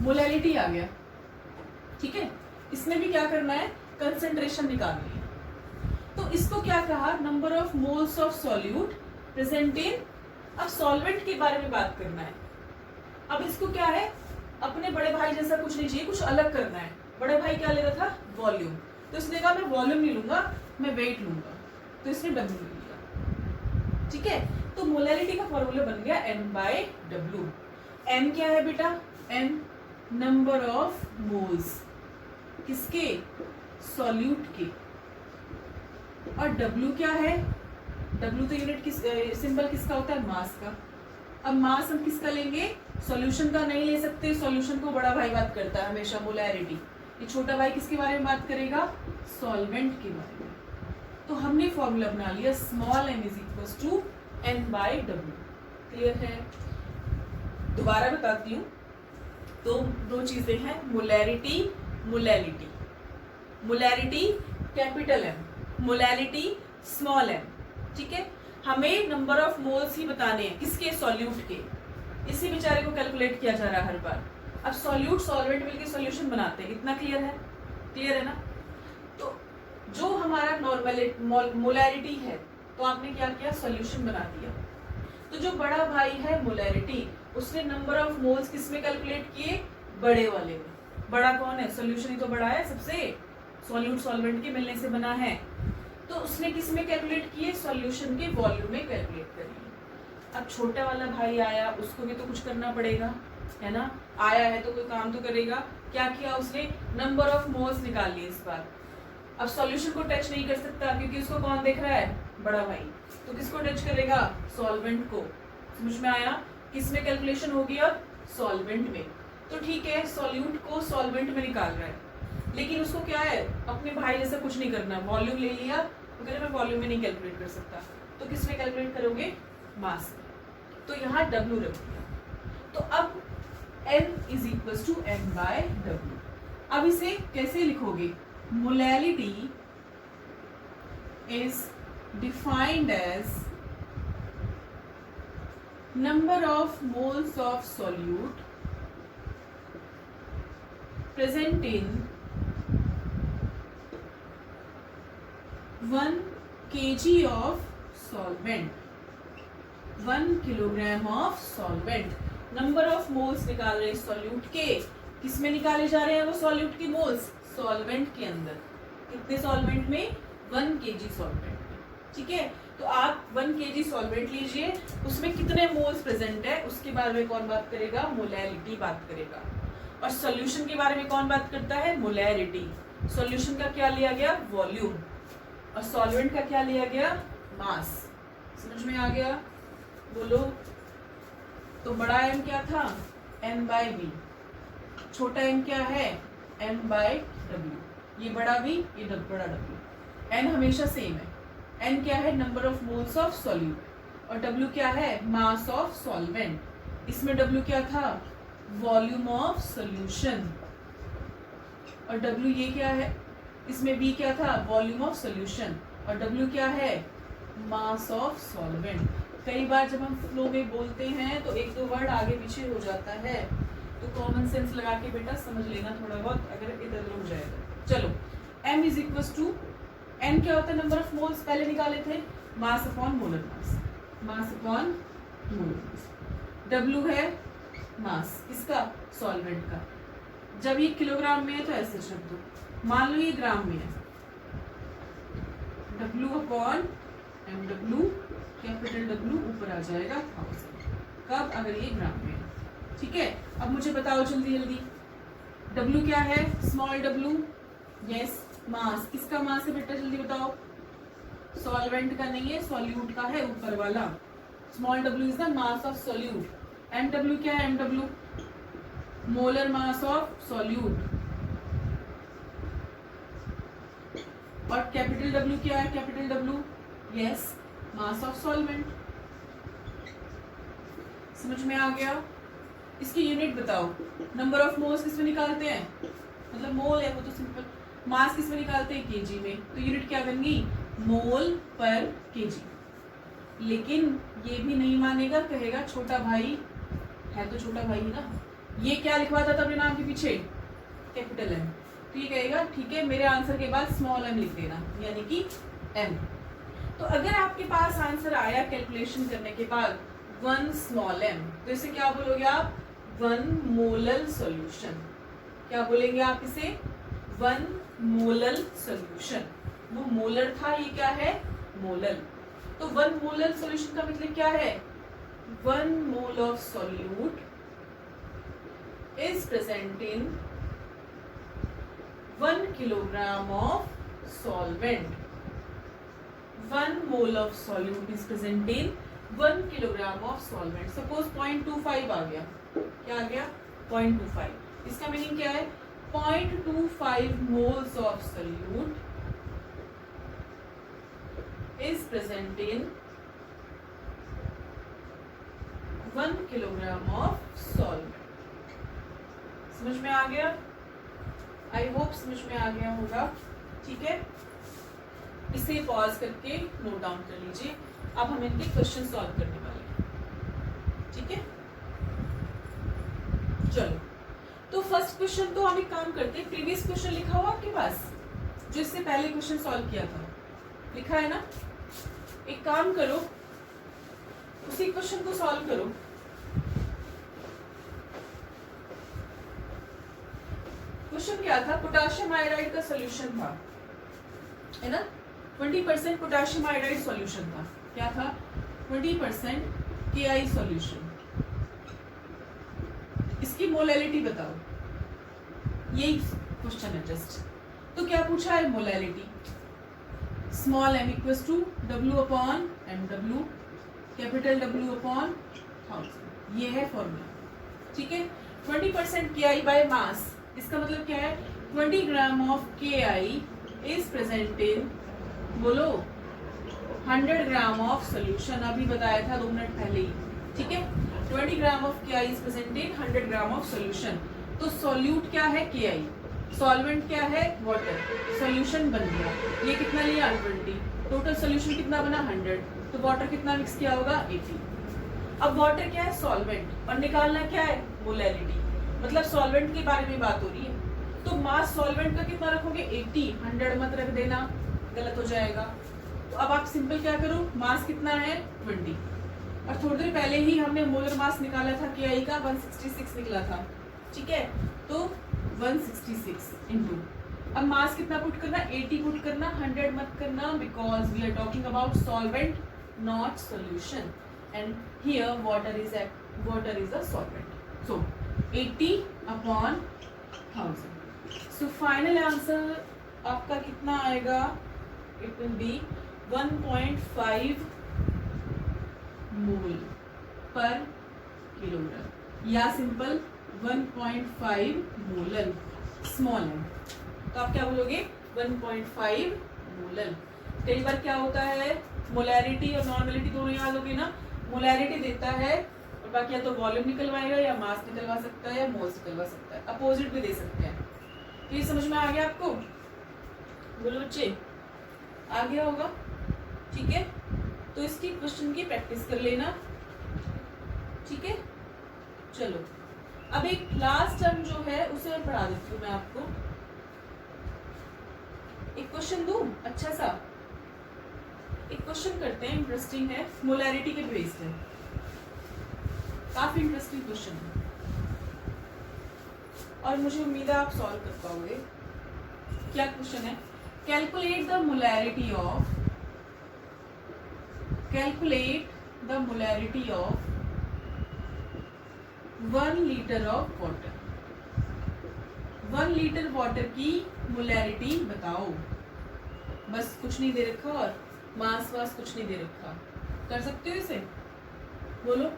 मोलैलिटी आ गया, ठीक है। इसमें भी क्या करना है? कंसंट्रेशन निकालनी है। तो इसको क्या कहा? Number of moles of solute present in. अब सॉल्वेंट के बारे में बात करना है। अब इसको क्या है? अपने बड़े भाई जैसा कुछ नहीं चाहिए, कुछ अलग करना है। बड़े भाई क्या ले रहा था? वॉल्यूम। तो इसने कहा मैं वॉल्यूम नहीं लूंगा, मैं वेट लूंगा, तो इसने W ले लिया, ठीक है। तो मोलैरिटी का फॉर्मूला बन गया N/W। M क्या है बेटा? M नंबर ऑफ मोल्स किसके? सॉल्यूट के, और W क्या है? W तो यूनिट किस सिंबल किसका होता है, मास का। अब मास हम किसका लेंगे, सॉल्यूशन का नहीं ले सकते, सॉल्यूशन को बड़ा भाई बात करता है हमेशा, मोलैरिटी। ये छोटा भाई किसके बारे में बात करेगा, सॉल्वेंट के बारे में। तो हमने फॉर्मूला बना लिया small m is equal to N/W। Clear है? दोबारा बताती हूँ। तो दो चीजें हैं, molarity, molality. Molarity capital M, molality small m। ठीक है, हमें नंबर ऑफ मोल्स ही बताने हैं, किसके, सॉल्यूट के। इसी बेचारे को कैलकुलेट किया जा रहा है हर बार। अब सॉल्यूट सॉल्वेंट मिलके सॉल्यूशन बनाते हैं, इतना क्लियर है? क्लियर है ना? तो जो हमारा नॉर्मल मोलैरिटी है, तो आपने क्या किया, सॉल्यूशन बना दिया। तो जो बड़ा भाई है मोलैरिटी, उसने नंबर ऑफ मोल्स किस में कैलकुलेट किए, बड़े वाले में। बड़ा कौन है, सॉल्यूशन ही तो बड़ा है सबसे, सॉल्यूट सॉल्वेंट के मिलने से बना है। तो उसने किस में कैलकुलेट किए, सॉल्यूशन के वॉल्यूम में कैलकुलेट कर लिए। अब छोटा वाला भाई आया, उसको भी तो कुछ करना पड़ेगा, है ना? आया है तो कोई काम तो करेगा। क्या किया उसने, नंबर ऑफ मोल्स निकाल लिए इस बार। अब सॉल्यूशन को टच नहीं कर सकता क्योंकि उसको कौन देख रहा है, बड़ा भाई। तो किसको टच करेगा, सॉल्वेंट को। समझ में आया? किस में कैलकुलेशन होगी अब, सॉल्वेंट में। तो ठीक है, सॉल्यूट को सॉल्वेंट में निकाल रहा है, लेकिन उसको क्या है, अपने भाई जैसा कुछ नहीं करना। वॉल्यूम ले लिया, तो कह रहे मैं वॉल्यूम में नहीं कैलकुलेट कर सकता, तो किस में कैलकुलेट करोगे, मास में। तो यहाँ W रख दिया। तो अब N is equal to N/W। अब इसे कैसे लिखोगे, molality is defined as number of moles of solute present in 1 kg of solvent। 1 kilogram of solvent. Number of moles निकाल रहे हैं सॉल्यूट के, किस में निकाले जा रहे हैं वो सॉल्यूट के मोल्स, सॉल्वेंट के अंदर। कितने सॉल्वेंट में, 1 kg सॉल्वेंट में। ठीक है, तो आप 1 kg सॉल्वेंट लीजिए, उसमें कितने मोल्स प्रेजेंट है उसके बारे में कौन बात करेगा, मोलैलिटी बात करेगा। और सॉल्यूशन के बारे में कौन बात करता है, मोलैरिटी। सॉल्यूशन का क्या लिया गया, वॉल्यूम, और सॉल्वेंट का क्या लिया गया, मास। समझ में आ गया? बोलो। तो बड़ा M क्या था, M/V। छोटा m क्या है, M/W। ये बड़ा V, ये बड़ा W। N हमेशा सेम है। N क्या है, number of moles of solute, और W क्या है, मास ऑफ सॉल्वेंट। इसमें W क्या था, वॉल्यूम ऑफ सॉल्यूशन, और W ये क्या है, इसमें B क्या था, वॉल्यूम ऑफ सॉल्यूशन, और W क्या है, मास ऑफ सॉल्वेंट। कई बार जब हम फ्लो में बोलते हैं तो एक दो वर्ड आगे पीछे हो जाता है, तो कॉमन सेंस लगा के बेटा समझ लेना थोड़ा बहुत, अगर इधर उधर हो जाएगा। चलो, M is equal to, N क्या होता है, नंबर ऑफ मोल्स पहले निकाले थे, मास अपॉन मोलर मास, मास अपॉन मोलर मास। W है मास, किसका, सॉल्वेंट का। जब ये किलोग्राम में है तो ऐसे रख दो, मान लो ये ग्राम में है, W upon MW, capital W ऊपर आ जाएगा 1000। कब, अगर ये ग्राम में है। ठीक है, अब मुझे बताओ जल्दी जल्दी, W क्या है, स्मॉल w, यस, मास। किसका मास है बेटा, जल्दी बताओ। सॉल्वेंट का नहीं है, सॉल्यूट का है, ऊपर वाला। Small w is the mass of solute. MW क्या है, MW molar mass of solute, और कैपिटल W क्या है, capital W, yes, mass of solvent. समझ में आ गया? इसकी यूनिट बताओ। नंबर ऑफ मोल्स किसमें निकालते हैं, मतलब मोल है वो तो सिंपल, मास किसमें निकालते हैं, केजी में। तो यूनिट क्या बनेगी, मोल पर केजी। लेकिन ये भी नहीं मानेगा, कहेगा छोटा भाई है, तो छोटा भाई है ना। ये क्या लिखवाता था अपने नाम के पीछे, कैपिटल M। तो ये कहेगा ठीक है, मेरे आंसर के बाद स्मॉल m लिख देना, यानी कि M। तो अगर आपके पास आंसर आया कैलकुलेशन करने के बाद 1 स्मॉल m, तो इसे क्या बोलोगे आप, 1 मोलर सॉल्यूशन। क्या बोलेंगे आप इसे, 1 मोलर सॉल्यूशन। वो मोलर था, ये क्या है, मोलर। तो 1 मोलर सॉल्यूशन का मतलब क्या है, 1 mole of solute is present in 1 kilogram of solvent। 1 mole of solute is present in 1 kilogram of solvent. Suppose 0.25 आ गया, क्या आ गया 0.25. इसका मीनिंग क्या है 0.25 moles of solute is present in 1 kilogram of solvent. समझ में आ गया? आई होप समझ में आ गया होगा. ठीक है, इसे पॉज करके नोट डाउन कर लीजिए. अब हम इनके क्वेश्चन सॉल्व करने वाले हैं. ठीक है, चलो. तो फर्स्ट क्वेश्चन तो हम एक काम करते हैं, प्रीवियस क्वेश्चन लिखा हुआ आपके पास जो इससे पहले क्वेश्चन सॉल्व किया था, लिखा है ना? एक काम करो, उसी क्वेश्चन को सॉल्व करो. क्वेश्चन क्या था? पोटेशियम आयोडाइड का सॉल्यूशन था, है ना? 20% पोटेशियम आयोडाइड सॉल्यूशन था. क्या था? 20% KI सॉल्यूशन. इसकी मोलैलिटी बताओ, यही क्वेश्चन है जस्ट. तो क्या पूछा है? Molality. Small m equals to W/mW, capital W/1000. ये है फॉर्मूला. ठीक है, 20% KI बाय मास. इसका मतलब क्या है? 20 gram of KI is present in, बोलो, 100 ग्राम ऑफ सोल्यूशन. अभी बताया था 2 मिनट पहले ही. ठीक है, 20 gram of KI is present in 100 gram of solution. तो सॉल्यूट क्या है? KI. सॉल्वेंट क्या है? वाटर. सॉल्यूशन बन गया. ये कितना लिया? 20. टोटल सॉल्यूशन कितना बना? 100. तो वाटर कितना मिक्स किया होगा? 80. अब वाटर क्या है? सॉल्वेंट. और निकालना क्या है? मोलैलिटी. मतलब सॉल्वेंट के बारे में बात हो रही है. तो मास सॉल्वेंट का कितना रखोगे? 80. 100 मत रख देना, गलत हो जाएगा. तो अब आप सिंपल क्या करो, मास कितना है? 20. और थोड़ी देर पहले ही हमने मोलर मास निकाला था KI का, 166 निकला था. ठीक है, तो 166 इंटू, अब मास कितना पुट करना? 80 पुट करना, 100 मत करना, because we are talking about solvent not solution, and here water is a solvent. So 80/1000. So final answer आपका कितना आएगा? इट विल बी 1.5 मोल पर किलोग्राम, या सिंपल 1.5 मोलर. स्मॉल है तो आप क्या बोलोगे? 1.5 मोलर. कई बार क्या होता है, मोलैरिटी और नॉर्मलिटी दोनों याद होगी ना. मोलैरिटी देता है और बाकी या तो वॉल्यूम निकलवाएगा या मास निकलवा सकता है या मोल्स निकलवा सकता है. अपोजिट भी दे सकते हैं. तो ये समझ में आ गया आपको? बोलो बच्चे, आ गया होगा? ठीक है, तो इसकी क्वेश्चन की प्रैक्टिस कर लेना. ठीक है, चलो. अब एक लास्ट टर्म जो है उसे मैं पढ़ा देती हूँ मैं आपको. एक क्वेश्चन दूं अच्छा सा. एक क्वेश्चन करते हैं, इंटरेस्टिंग है, मोलैरिटी के बेस्ड है. काफी इंटरेस्टिंग क्वेश्चन है और मुझे उम्मीद है आप सॉल्व कर पाओगे. क्या क्वेश्चन है? Calculate the molarity of 1 litre of water. 1 litre water की मोलैरिटी बताओ. बस कुछ नहीं दे रखा और मास वास कुछ नहीं दे रखा. कर सकते हो इसे? बोलो.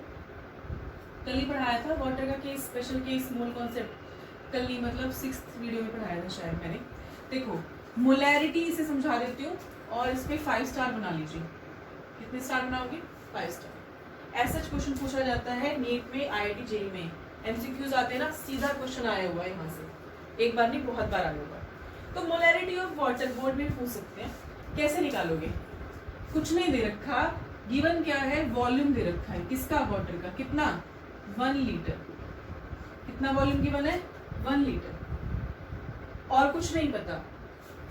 कल ही पढ़ाया था वाटर का case, special case, mole concept. कल ही मतलब 6th वीडियो में पढ़ाया था शायद मैंने. देखो, मोलैरिटी इसे समझा देती हूँ और इस पे 5 स्टार बना लीजिए. कितने स्टार बनाओगे? 5 स्टार. ऐसा क्वेश्चन पूछा जाता है नीट में, IIT JEE में. MCQs आते हैं ना, सीधा क्वेश्चन आया हुआ है यहाँ से. एक बार नहीं, बहुत बार आया हुआ है. तो मोलैरिटी ऑफ वाटर बोर्ड में पूछ सकते हैं. कैसे निकालोगे? कुछ नहीं दे रखा, गिवन क्या है? वॉल्यूम दे रखा है. किसका? वाटर का. कितना? 1 लीटर. कितना वॉल्यूम गिवन है? 1 लीटर. और कुछ नहीं पता.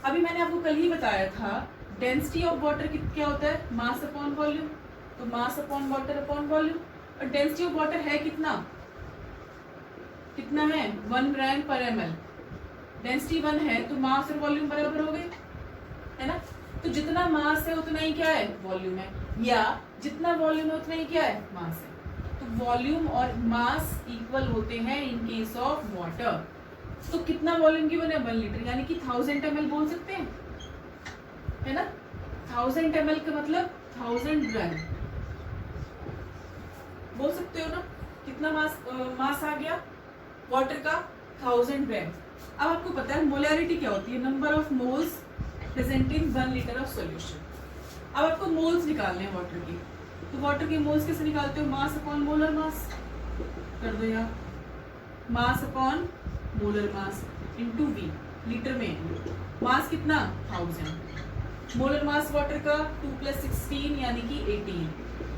अभी मैंने आपको कल ही बताया था डेंसिटी ऑफ वाटर क्या होता है? Mass upon volume. तो mass upon water upon volume. और डेंसिटी ऑफ वाटर है कितना? कितना है? 1 ग्राम पर ml. डेंसिटी 1 है तो मास और वॉल्यूम बराबर हो गए, है ना? तो जितना मास है उतना ही क्या है? वॉल्यूम है. या जितना वॉल्यूम है उतना ही क्या है? मास है. तो वॉल्यूम और मास इक्वल होते हैं इन केस ऑफ वाटर. तो कितना वॉल्यूम गिवन है? 1 लीटर, यानी कि 1000 ml बोल सकते हैं, है ना? 1000 ml का मतलब 1000 ग्राम बोल सकते हो ना। कितना मास आ गया वाटर का 1000 ग्राम। अब आपको पता है मोलैरिटी क्या होती है, number of moles present in 1 litre of solution. अब आपको मोल्स निकालने हैं वाटर की, तो वाटर के मोल्स कैसे निकालते हो, मास अपॉन मोलर मास कर दो यार, mass upon molar mass into V, litre में मास कितना 1000, मोलर मास वाटर का 2 + 16 यानी कि 18,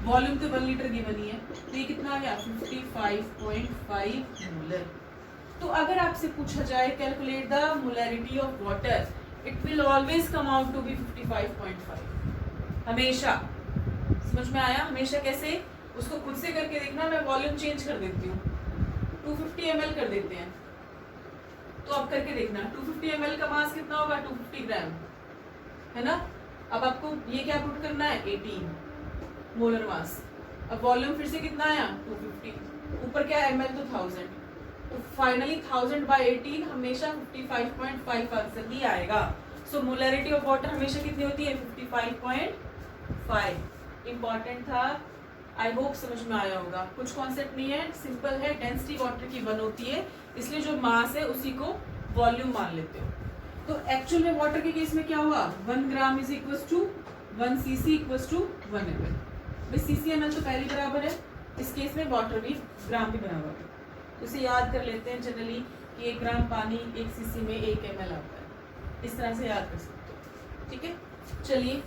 वॉल्यूम तो 1 लीटर गिवन ही है, तो ये कितना आ गया 55.5 मोलर। तो अगर आपसे पूछा जाए calculate the molarity of water, it will always come out to be 55.5, हमेशा। समझ में आया, हमेशा कैसे, उसको खुद से करके देखना, मैं वॉल्यूम चेंज कर देती हूँ, 250 ml कर देते हैं, तो अब करके देखना 250 ml का मास कितना होगा 250 ग्राम, है ना। अब आपको ये क्या पुट करना है 18 मोलर मास, अब वॉल्यूम फिर से कितना आया 250, ऊपर क्या ml तो 1000, तो फाइनली 1000/18 हमेशा 55.5 आंसर ही आएगा। सो मोलैरिटी ऑफ वाटर हमेशा कितनी होती है 55.5। इंपॉर्टेंट था, आई होप समझ में आया होगा, कुछ कॉन्सेप्ट नहीं है, सिंपल है। डेंसिटी वाटर की 1 होती है, इसलिए जो मास है उसी को वॉल्यूम मान लेते हो। तो एक्चुअल में वाटर के केस में क्या हुआ 1 gram is equal to 1 cc equal to 1 ml। भाई cc ml तो पहले बराबर है, इस केस में वाटर भी ग्राम भी बराबर है, तो इसे याद कर लेते हैं जनरली कि 1 ग्राम पानी 1 cc में 1 ml आता है, इस तरह से याद कर सकते हो, ठीक है। चलिए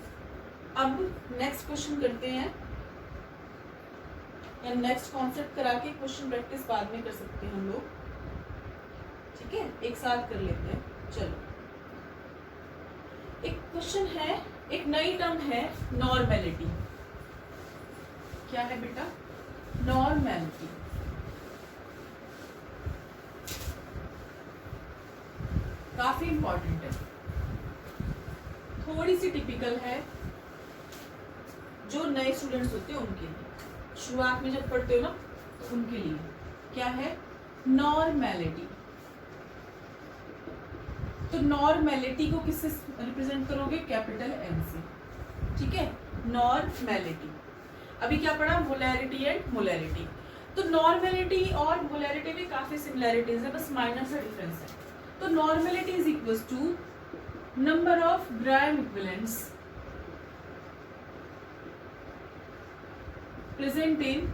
अब नेक्स्ट क्वेश्चन करते हैं, या नेक्स्ट कॉन्सेप्ट करा के क्वेश्चन प्रैक्टिस बाद में कर सकते हैं हम लोग, ठीक है, एक साथ कर लेते हैं। चलो एक क्वेश्चन है, एक नई टर्म है नॉर्मेलिटी। क्या है बेटा नॉर्मेलिटी, काफी इंपॉर्टेंट है, थोड़ी सी टिपिकल है जो नए स्टूडेंट्स होते हैं उनके लिए, शुरुआत में जब पढ़ते हो ना तो उनके लिए। क्या है नॉर्मेलिटी, तो नॉर्मेलिटी को किससे रिप्रेजेंट करोगे कैपिटल एन से, ठीक है। नॉर्मेलिटी, अभी क्या पढ़ा मोलैरिटी एंड मोलैरिटी, तो नॉर्मेलिटी और मोलैरिटी में काफी सिमिलैरिटीज है, बस माइनर सा डिफरेंस है। तो normality is equal to number of gram equivalents present in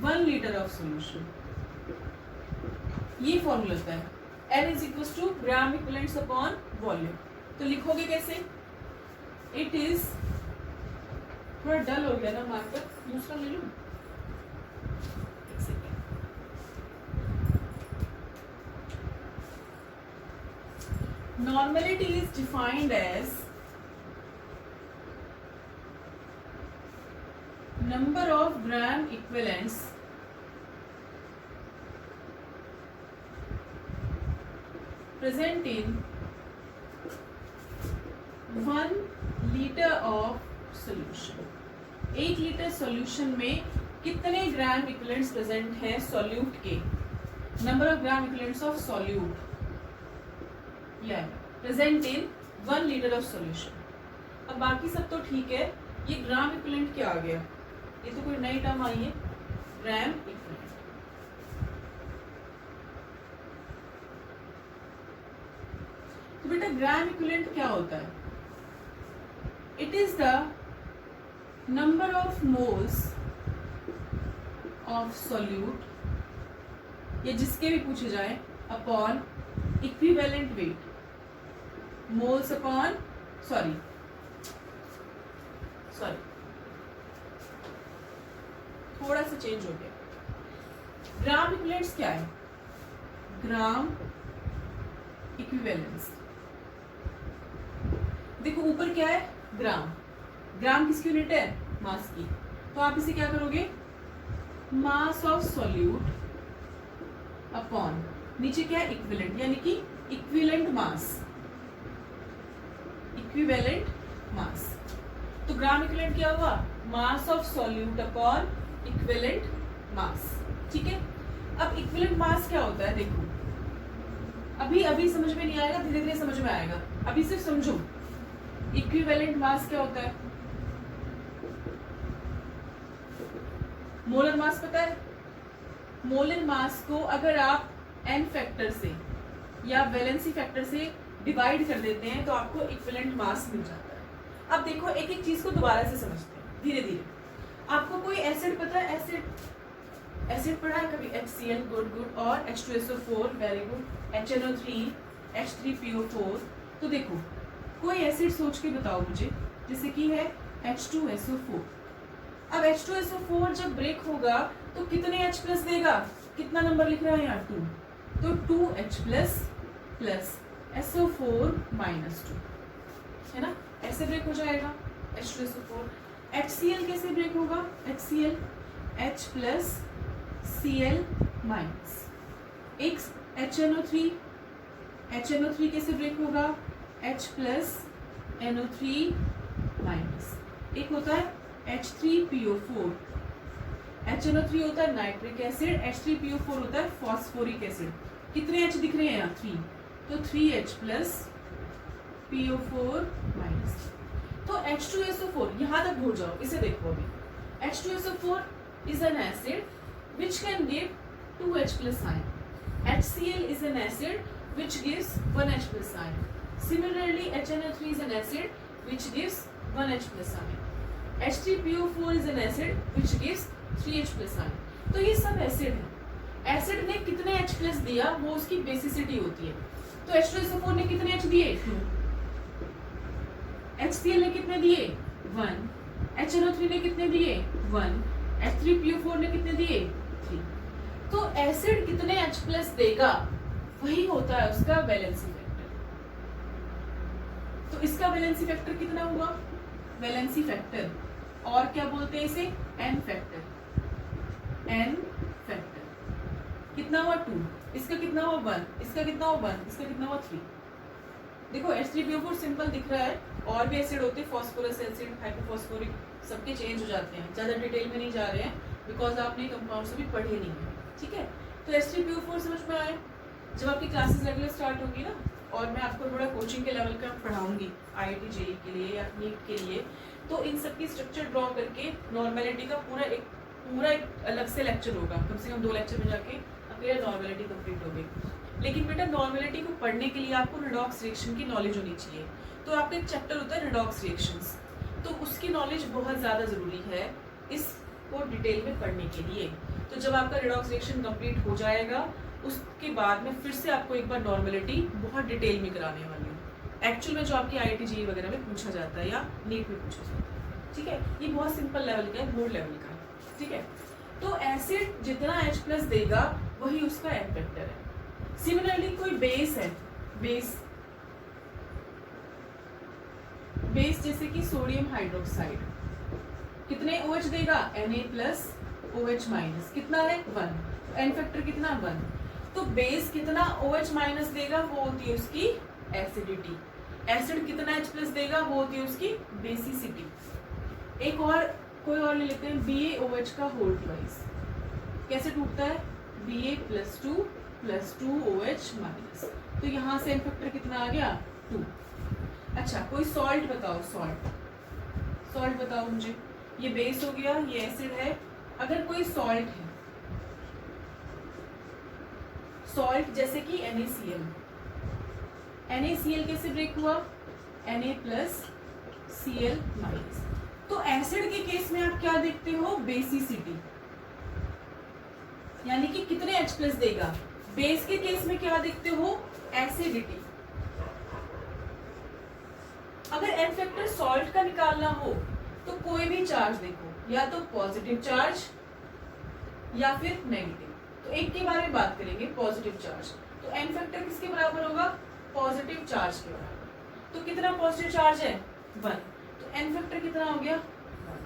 1 litre of solution, ये फॉर्मूला होता है। N is equal to gram equivalents upon volume, तो लिखोगे कैसे, इट इज, थोड़ा डल हो गया ना मार्कर, दूसरा ले लूं, एक second. Normality is defined as number of gram equivalents present in 1 liter of solution। 1 litre solution में कितने ग्राम इक्विवेलेंट्स प्रेजेंट है सॉल्यूट के, number of gram equivalents of solute या present in 1 litre of solution. अब बाकी सब तो ठीक है, ये ग्राम इक्विवेलेंट क्या आ गया, ये तो कोई नई टर्म आई है ग्राम इक्विवेलेंट। तो बेटा ग्राम इक्विवेलेंट क्या होता है, it is the number of moles of solute, या जिसके भी पूछे जाए, upon equivalent weight, moles upon sorry थोड़ा सा चेंज हो गया। ग्राम इक्विवेलेंट्स क्या है, ग्राम इक्विवेलेंस, देखो ऊपर क्या है ग्राम, ग्राम किसकी यूनिट है मास की, तो आप इसे क्या करोगे मास ऑफ सॉल्यूट अपॉन नीचे क्या है इक्विवेलेंट, यानी कि इक्विवेलेंट मास, इक्विवेलेंट मास। तो ग्राम इक्विवेलेंट क्या हुआ मास ऑफ सॉल्यूट अपॉन इक्विवेलेंट मास, ठीक है। अब इक्विवेलेंट मास क्या होता है, देखो अभी अभी समझ में नहीं आएगा, धीरे धीरे समझ में आएगा, अभी सिर्फ समझो इक्विवेलेंट मास क्या होता है। मोलर मास पता है? मोलर मास को अगर आप n फैक्टर से या वैलेंसी फैक्टर से डिवाइड कर देते हैं तो आपको इक्विवेलेंट मास मिल जाता है। अब देखो एक एक चीज को दोबारा से समझते हैं धीरे धीरे। आपको कोई एसिड पता है? एसिड पढ़ा है कभी? HCl गुड और H2SO4 very good, HNO3 H3PO4। तो देखो कोई एसिड सोच के बताओ मुझे, जैसे कि है H2SO4। अब H2SO4 जब ब्रेक होगा तो कितने H प्लस देगा? कितना नंबर लिख रहा है यहाँ? 2। तो 2H plus plus SO4 minus 2 है ना, ऐसे ब्रेक हो जाएगा H2SO4। HCl कैसे ब्रेक होगा? HCl H plus Cl minus एक HNO3 कैसे ब्रेक होगा? H प्लस NO3 माइनस एक होता है H3PO4। HNO3 होता है नाइट्रिक एसिड, H3PO4 होता है फॉस्फोरिक एसिड। कितने H दिख रहे हैं यहाँ? 3। तो 3H प्लस PO4 माइनस। तो H2SO4 यहाँ तक भूल जाओ, इसे देखो अभी। H2SO4 is an acid which can give 2H plus ion. HCl is an acid which gives 1H plus ion. Similarly, HNO3 is an acid which gives 1H plus ion. H3PO4 is an acid which gives 3H plus ion. तो ये सब acid है। Acid ने कितने H plus दिया वो उसकी basicity होती है। तो H2SO4 ने कितने H दिए? 2। HCl ने कितने दिए? 1। HNO3 ने कितने दिए? 1। H3PO4 ने कितने दिए? 3। तो एसिड कितने H प्लस देगा वही होता है उसका वैलेंसी फैक्टर। तो इसका वैलेंसी फैक्टर कितना हुआ? वैलेंसी फैक्टर, और क्या बोलते हैं इसे? N factor. N फैक्टर कितना हुआ? 2। इसका कितना हुआ? 1। इसका कितना हुआ? 1। इसका कितना हुआ? 3। देखो H3PO4 सिंपल दिख रहा है, और भी एसिड होते हैं, फॉस्फोरस एसिड, हाइपोफॉस्फोरिक, सबके चेंज हो जाते हैं। ज़्यादा डिटेल में नहीं जा रहे हैं बिकॉज आपने कंपाउंड्स अभी पढ़े नहीं है, ठीक है। तो H3PO4 समझ में आया। जब आपकी क्लासेस रेगुलर स्टार्ट होगी ना, और मैं आपको थोड़ा कोचिंग के लेवल का पढ़ाऊंगी IIT JEE के लिए या नीट के लिए, तो इन सब की स्ट्रक्चर ड्रॉ करके नॉर्मेलिटी का पूरा एक अलग से लेक्चर होगा। कम से कम 2 लेक्चर में जाके आपकी नॉर्मेलिटी कंप्लीट होगी। लेकिन बेटा नॉर्मेलिटी को पढ़ने के लिए आपको रिडॉक्स रिएक्शन की नॉलेज होनी चाहिए। तो आपका एक चैप्टर होता है रिडॉक्स रिएक्शंस, तो उसकी नॉलेज बहुत ज़्यादा ज़रूरी है इसको डिटेल में पढ़ने के लिए। तो जब आपका रिडॉक्स रिएक्शन कंप्लीट हो जाएगा उसके बाद में फिर से आपको एक बार नॉर्मेलिटी बहुत डिटेल में कराने वाली हूँ, एक्चुअल में जो आपकी IIT JEE वगैरह में पूछा जाता है या नीट में पूछा जाता है, ठीक है। ये बहुत सिंपल लेवल का है, बोर्ड लेवल का है, ठीक है। तो एसिड जितना H प्लस देगा वही उसका N फैक्टर है। सिमिलरली कोई बेस है, बेस जैसे कि सोडियम हाइड्रोक्साइड, कितने OH देगा? Na प्लस OH माइनस, कितना है? 1। N फैक्टर कितना? 1। तो बेस कितना OH माइनस देगा वो होती है उसकी एसिडिटी। एसिड कितना H प्लस देगा वो होती है उसकी बेसिसिटी। एक और कोई और ले लेते हैं, BaOH का होल ट्वाइस कैसे टूटता है? Ba plus 2 plus 2OH minus. तो यहाँ से N फैक्टर कितना आ गया? 2। अच्छा कोई सॉल्ट बताओ, सॉल्ट बताओ मुझे। ये बेस हो गया, ये एसिड है। अगर कोई सॉल्ट है, सॉल्ट जैसे कि NaCl कैसे ब्रेक हुआ? Na plus Cl minus. तो एसिड के केस में आप क्या देखते हो? बेसिसिटी, यानी कि कितने H प्लस देगा। बेस के केस में क्या देखते हो? एसिडिटी। अगर N फैक्टर सॉल्ट का निकालना हो तो कोई भी चार्ज देखो, या तो पॉजिटिव चार्ज या फिर नेगेटिव। तो एक के बारे में बात करेंगे, पॉजिटिव चार्ज। तो N फैक्टर किसके बराबर होगा? पॉजिटिव चार्ज के बराबर। तो कितना पॉजिटिव चार्ज है? 1। तो N फैक्टर कितना हो गया? 1,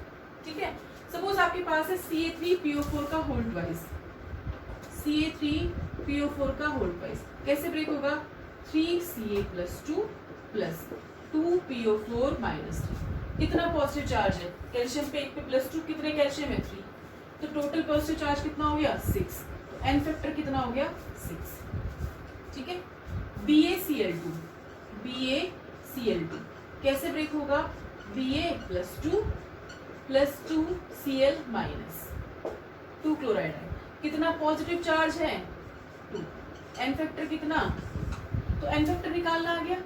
ठीक है। सपोज आपके पास है Ca3PO4 का होल ट्वाइस, Ca3PO4 का होल ट्वाइस कैसे ब्रेक होगा? 3Ca plus 2 plus 2PO4 minus 3। कितना पॉजिटिव चार्ज है? कैल्शियम पे 1 पे प्लस 2, कितने कैल्शियम है? 3। तो टोटल पॉजिटिव चार्ज कितना हो गया? 6। तो N फैक्टर कितना हो गया? 6, ठीक है। BaCl2 कैसे ब्रेक होगा? Ba plus 2 Cl minus chloride है। कितना पॉजिटिव चार्ज है 2, एन फैक्टर कितना, तो एन फैक्टर निकालना आ गया।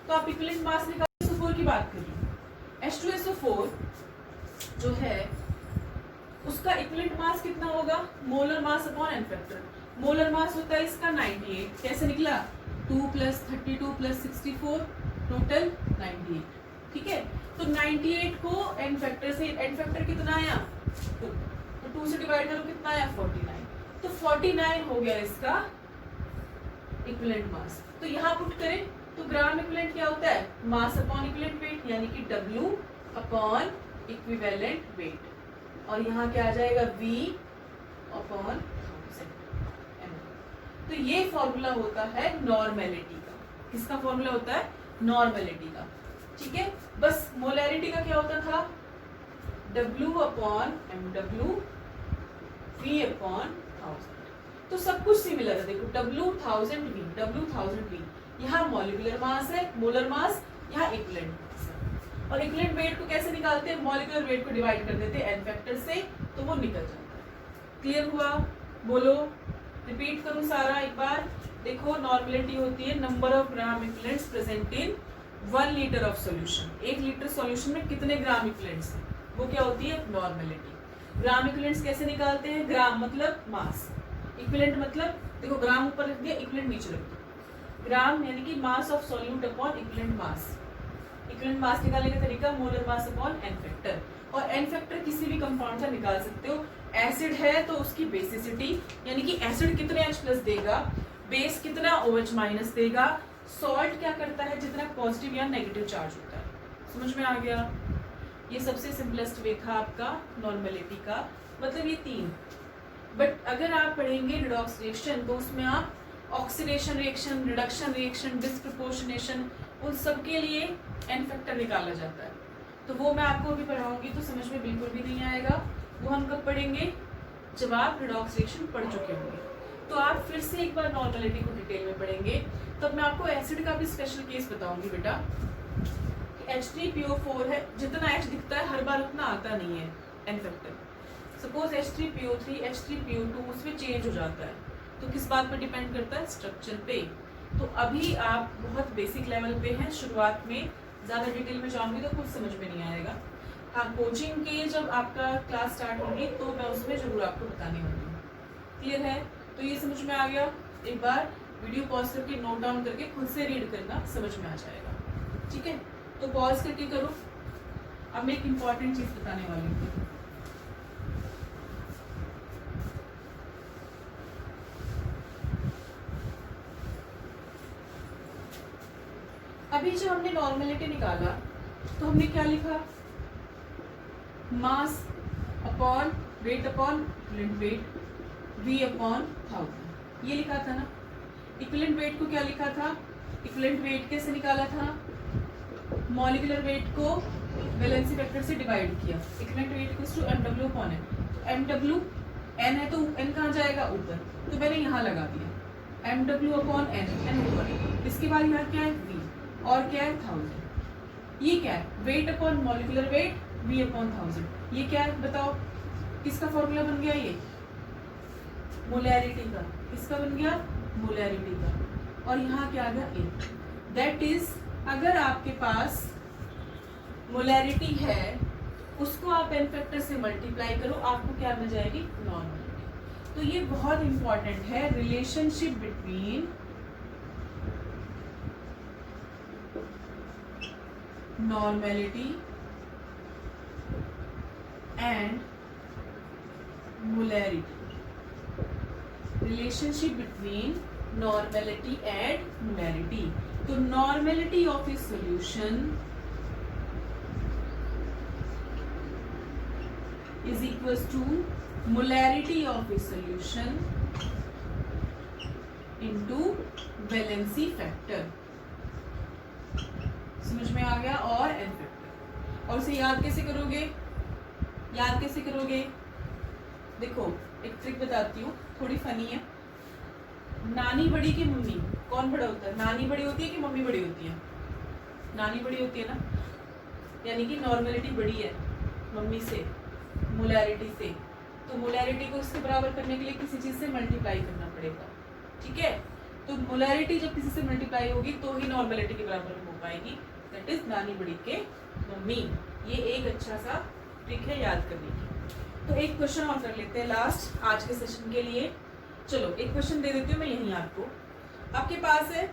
तो आप इक्विवेलेंट मास निकाल SO4 की बात करिए, H2SO4 जो है उसका इक्विवेलेंट मास कितना होगा, molar mass upon N factor. Molar mass होता है इसका 98, कैसे निकला 2 + 32 + 64 टोटल 98, ठीक है। तो 98 को एन फैक्टर से, एन फैक्टर कितना आया 2, तो 2 से डिवाइड करो कितना आया 49, तो 49 हो गया इसका इक्विवेलेंट मास। तो यहाँ पुट करें तो ग्राम इक्विवेलेंट क्या होता है, मास अपॉन इक्विवेलेंट वेट, यानी कि W अपॉन इक्विवेलेंट वेट, और यहाँ क्या आ जाएगा V अपॉन 1000 ml। तो ये फॉर्मूला होता है नॉर्मेलिटी का। किसका फॉर्मूला होता है, नॉर्मेलिटी का, ठीक है। बस मोलैरिटी का क्या होता था, W upon MW V upon 1000। तो सब कुछ सिमिलर है, देखो W 1000 V, यहाँ मॉलिक्यूलर मास है, मोलर मास, यहाँ इक्विवेलेंट मास है। और इक्विवेलेंट वेट को कैसे निकालते हैं, मॉलिक्यूलर वेट को डिवाइड कर देते हैं एन फैक्टर से, तो वो निकल जाता है। क्लियर हुआ, बोलो, रिपीट करूं सारा एक बार। देखो नॉर्मेलिटी होती है number of gram equivalents present in 1 litre of solution. 1 litre solution में कितने ग्राम इक्विवेलेंट्स हैं, वो क्या होती है नॉर्मेलिटी। ग्राम इक्विवेलेंट्स कैसे निकालते हैं, ग्राम मतलब मास, इक्विवेलेंट मतलब देखो ग्राम ऊपर रख दिया, इक्विवेलेंट नीचे रख दिया। ग्राम यानी कि mass of solute upon equivalent mass. Equivalent mass निकालने का तरीका molar mass upon N factor, और एन फैक्टर किसी भी कंपाउंड का निकाल सकते हो। एसिड है तो उसकी बेसिसिटी, यानी कि एसिड कितने H+ देगा, बेस कितना OH- देगा। सॉल्ट क्या करता है, जितना पॉजिटिव या नेगेटिव चार्ज होता है। समझ में आ गया, ये सबसे सिंपलेस्ट वे था आपका नॉर्मेलिटी का, मतलब ये 3। बट अगर आप पढ़ेंगे रिडॉक्स रिएक्शन तो उसमें आप oxidation reaction, reduction reaction, disproportionation, उन सब के लिए एन फैक्टर निकाला जाता है। तो वो मैं आपको अभी पढ़ाऊंगी तो समझ में बिल्कुल भी नहीं आएगा। वो हम कब पढ़ेंगे, जब आप रिडॉक्स रिएक्शन पढ़ चुके होंगे। तो आप फिर से एक बार नॉर्मेलिटी को डिटेल में पढ़ेंगे। तब मैं आपको एसिड का भी स्पेशल केस बताऊंगी बेटा। H3PO4 है, जितना H दिखता है हर बार उतना आता नहीं है N factor. Suppose H3PO3, H3PO2 उसमें चेंज हो जाता है, तो किस बात पर डिपेंड करता है, स्ट्रक्चर पे। तो अभी आप बहुत बेसिक लेवल पे हैं, शुरुआत में ज़्यादा डिटेल में जाऊंगी तो कुछ समझ में नहीं आएगा। हाँ, कोचिंग के जब आपका क्लास स्टार्ट होगी तो मैं उसमें जरूर आपको बताने वाली हूँ। क्लियर है, तो ये समझ में आ गया। एक बार वीडियो पॉज करके नोट डाउन करके खुद से रीड करना, समझ में आ जाएगा, ठीक है। तो पॉज करके करो। अब मैं एक इम्पॉर्टेंट चीज़ बताने वाली हूँ। अभी जब हमने नॉर्मेलिटी निकाला तो हमने क्या लिखा, mass upon weight upon equivalent weight, V upon 1000, ये लिखा था ना। इक्विवेलेंट वेट को क्या लिखा था, इक्विवेलेंट वेट कैसे निकाला था, मॉलिक्यूलर वेट को वैलेंसी फैक्टर से डिवाइड किया। Equivalent weight equals to MW upon N। MW N है तो N कहाँ जाएगा, ऊपर, तो मैंने यहाँ लगा दिया MW अपॉन N ऊपर। इसके बाद यहाँ क्या है V, और क्या है 1000। ये क्या है, weight upon molecular weight, V upon 1000। ये क्या है बताओ, किसका फॉर्मूला बन गया, ये मोलैरिटी का। किसका बन गया, मोलैरिटी का। और यहाँ क्या आ गया, A। दैट इज अगर आपके पास मोलैरिटी है, उसको आप एन फैक्टर से मल्टीप्लाई करो, आपको क्या मिल जाएगी, नॉर्मेलिटी। तो ये बहुत इंपॉर्टेंट है, relationship between normality and molarity. Relationship between normality and molarity. तो normality of a solution is equals to molarity of a solution into valency factor। समझ में आ गया, और एन फैक्टर। और उसे याद कैसे करोगे, याद कैसे करोगे, देखो एक ट्रिक बताती हूँ, थोड़ी फनी है। नानी बड़ी की मम्मी, कौन बड़ा होता है, नानी बड़ी होती है कि मम्मी बड़ी होती है, नानी बड़ी होती है ना, यानी कि नॉर्मेलिटी बड़ी है मम्मी से, मोलैरिटी से। तो मोलैरिटी को इसके बराबर करने के लिए किसी चीज से मल्टीप्लाई करना पड़ेगा, ठीक है। तो मोलैरिटी जब किसी से मल्टीप्लाई होगी तो ही नॉर्मेलिटी के बराबर हो पाएगी, दैट इज नानी बड़ी के मम्मी। ये एक अच्छा सा ट्रिक है याद करने की। तो एक क्वेश्चन और कर लेते हैं लास्ट आज के सेशन के लिए। चलो एक क्वेश्चन दे देती हूँ मैं यहीं आपको। आपके पास है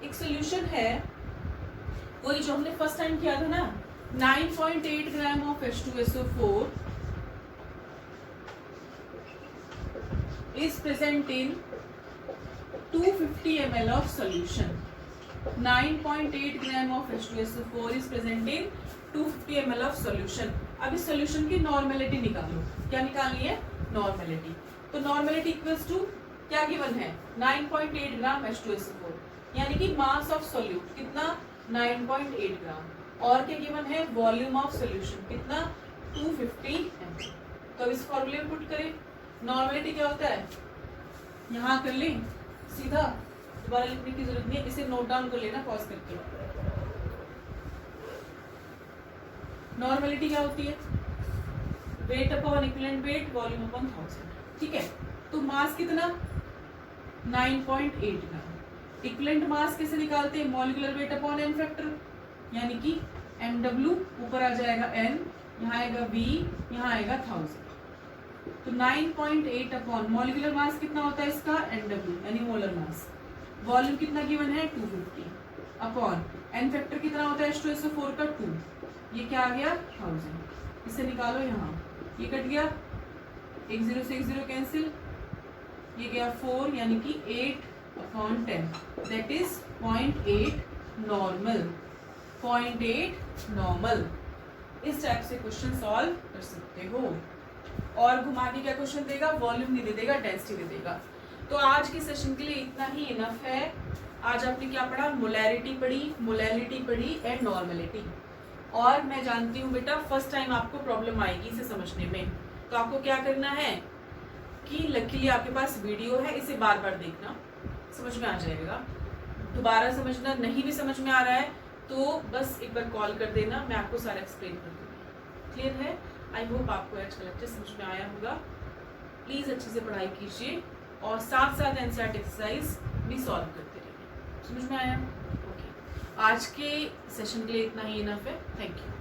एक सोल्यूशन है, वही जो हमने फर्स्ट टाइम किया था ना, 9.8 gram of H2SO4 is present in 250 ml of solution. 9.8 gram of H2SO4 is present in 250 ml of solution. अब इस सोल्यूशन की नॉर्मेलिटी निकालो। क्या निकालनी है? नॉर्मेलिटी। तो नॉर्मेलिटी इक्वल्स टू क्या गिवन है? 9.8 ग्राम H2SO4, यानी कि मास ऑफ सोल्यूट कितना? 9.8 ग्राम। और क्या गिवन है? वॉल्यूम ऑफ सोल्यूशन कितना? 250 ml। तो अब इस फॉर्मूले में पुट करें। नॉर्मेलिटी क्या होता है? यहाँ कर लें सीधा, दोबारा लिखने की जरूरत नहीं है, इसे नोट डाउन कर लेना पॉज करके। नॉर्मेलिटी क्या होती है? Weight upon equivalent weight, volume upon 1000, ठीक है। तो मास कितना? 9.8 ग्राम। इक्विवेलेंट मास कैसे निकालते हैं? Molecular weight upon N factor, यानी कि MW ऊपर आ जाएगा n, यहाँ आएगा V, यहाँ आएगा 1000। तो 9.8 अपॉन मॉलिक्यूलर मास कितना होता है इसका? NW, यानी मोलर मास। वॉल्यूम कितना गिवन है? 250 अपॉन एन फैक्टर कितना होता है H2SO4 का? 2। ये क्या आ गया? 1000। इसे निकालो यहाँ, ये कट गया, एक 0 से एक 0 कैंसिल, ये गया 4, यानी कि 8 upon 10, that is 0.8 normal. 0.8 normal. इस टाइप से क्वेश्चन सॉल्व कर सकते हो। और घुमा के क्या क्वेश्चन देगा? वॉल्यूम नहीं दे देगा, डेंसिटी दे देगा। तो आज के सेशन के लिए इतना ही इनफ है। आज आपने क्या पढ़ा? मोलैरिटी पढ़ी, मोलैलिटी पढ़ी एंड नॉर्मेलिटी। और मैं जानती हूँ बेटा फर्स्ट टाइम आपको प्रॉब्लम आएगी इसे समझने में, तो आपको क्या करना है कि लकीली आपके पास वीडियो है, इसे बार बार देखना, समझ में आ जाएगा। दोबारा समझना नहीं भी समझ में आ रहा है तो बस एक बार कॉल कर देना, मैं आपको सारा एक्सप्लेन कर दूँगी। क्लियर है? आई होप आपको आज का लेक्चर समझ में आया होगा। प्लीज़ अच्छे से पढ़ाई कीजिए और साथ साथ एनसीईआरटी एक्सरसाइज भी सॉल्व करते रहिए। समझ में आया? ओके। आज के सेशन के लिए इतना ही इनफ है। Thank you.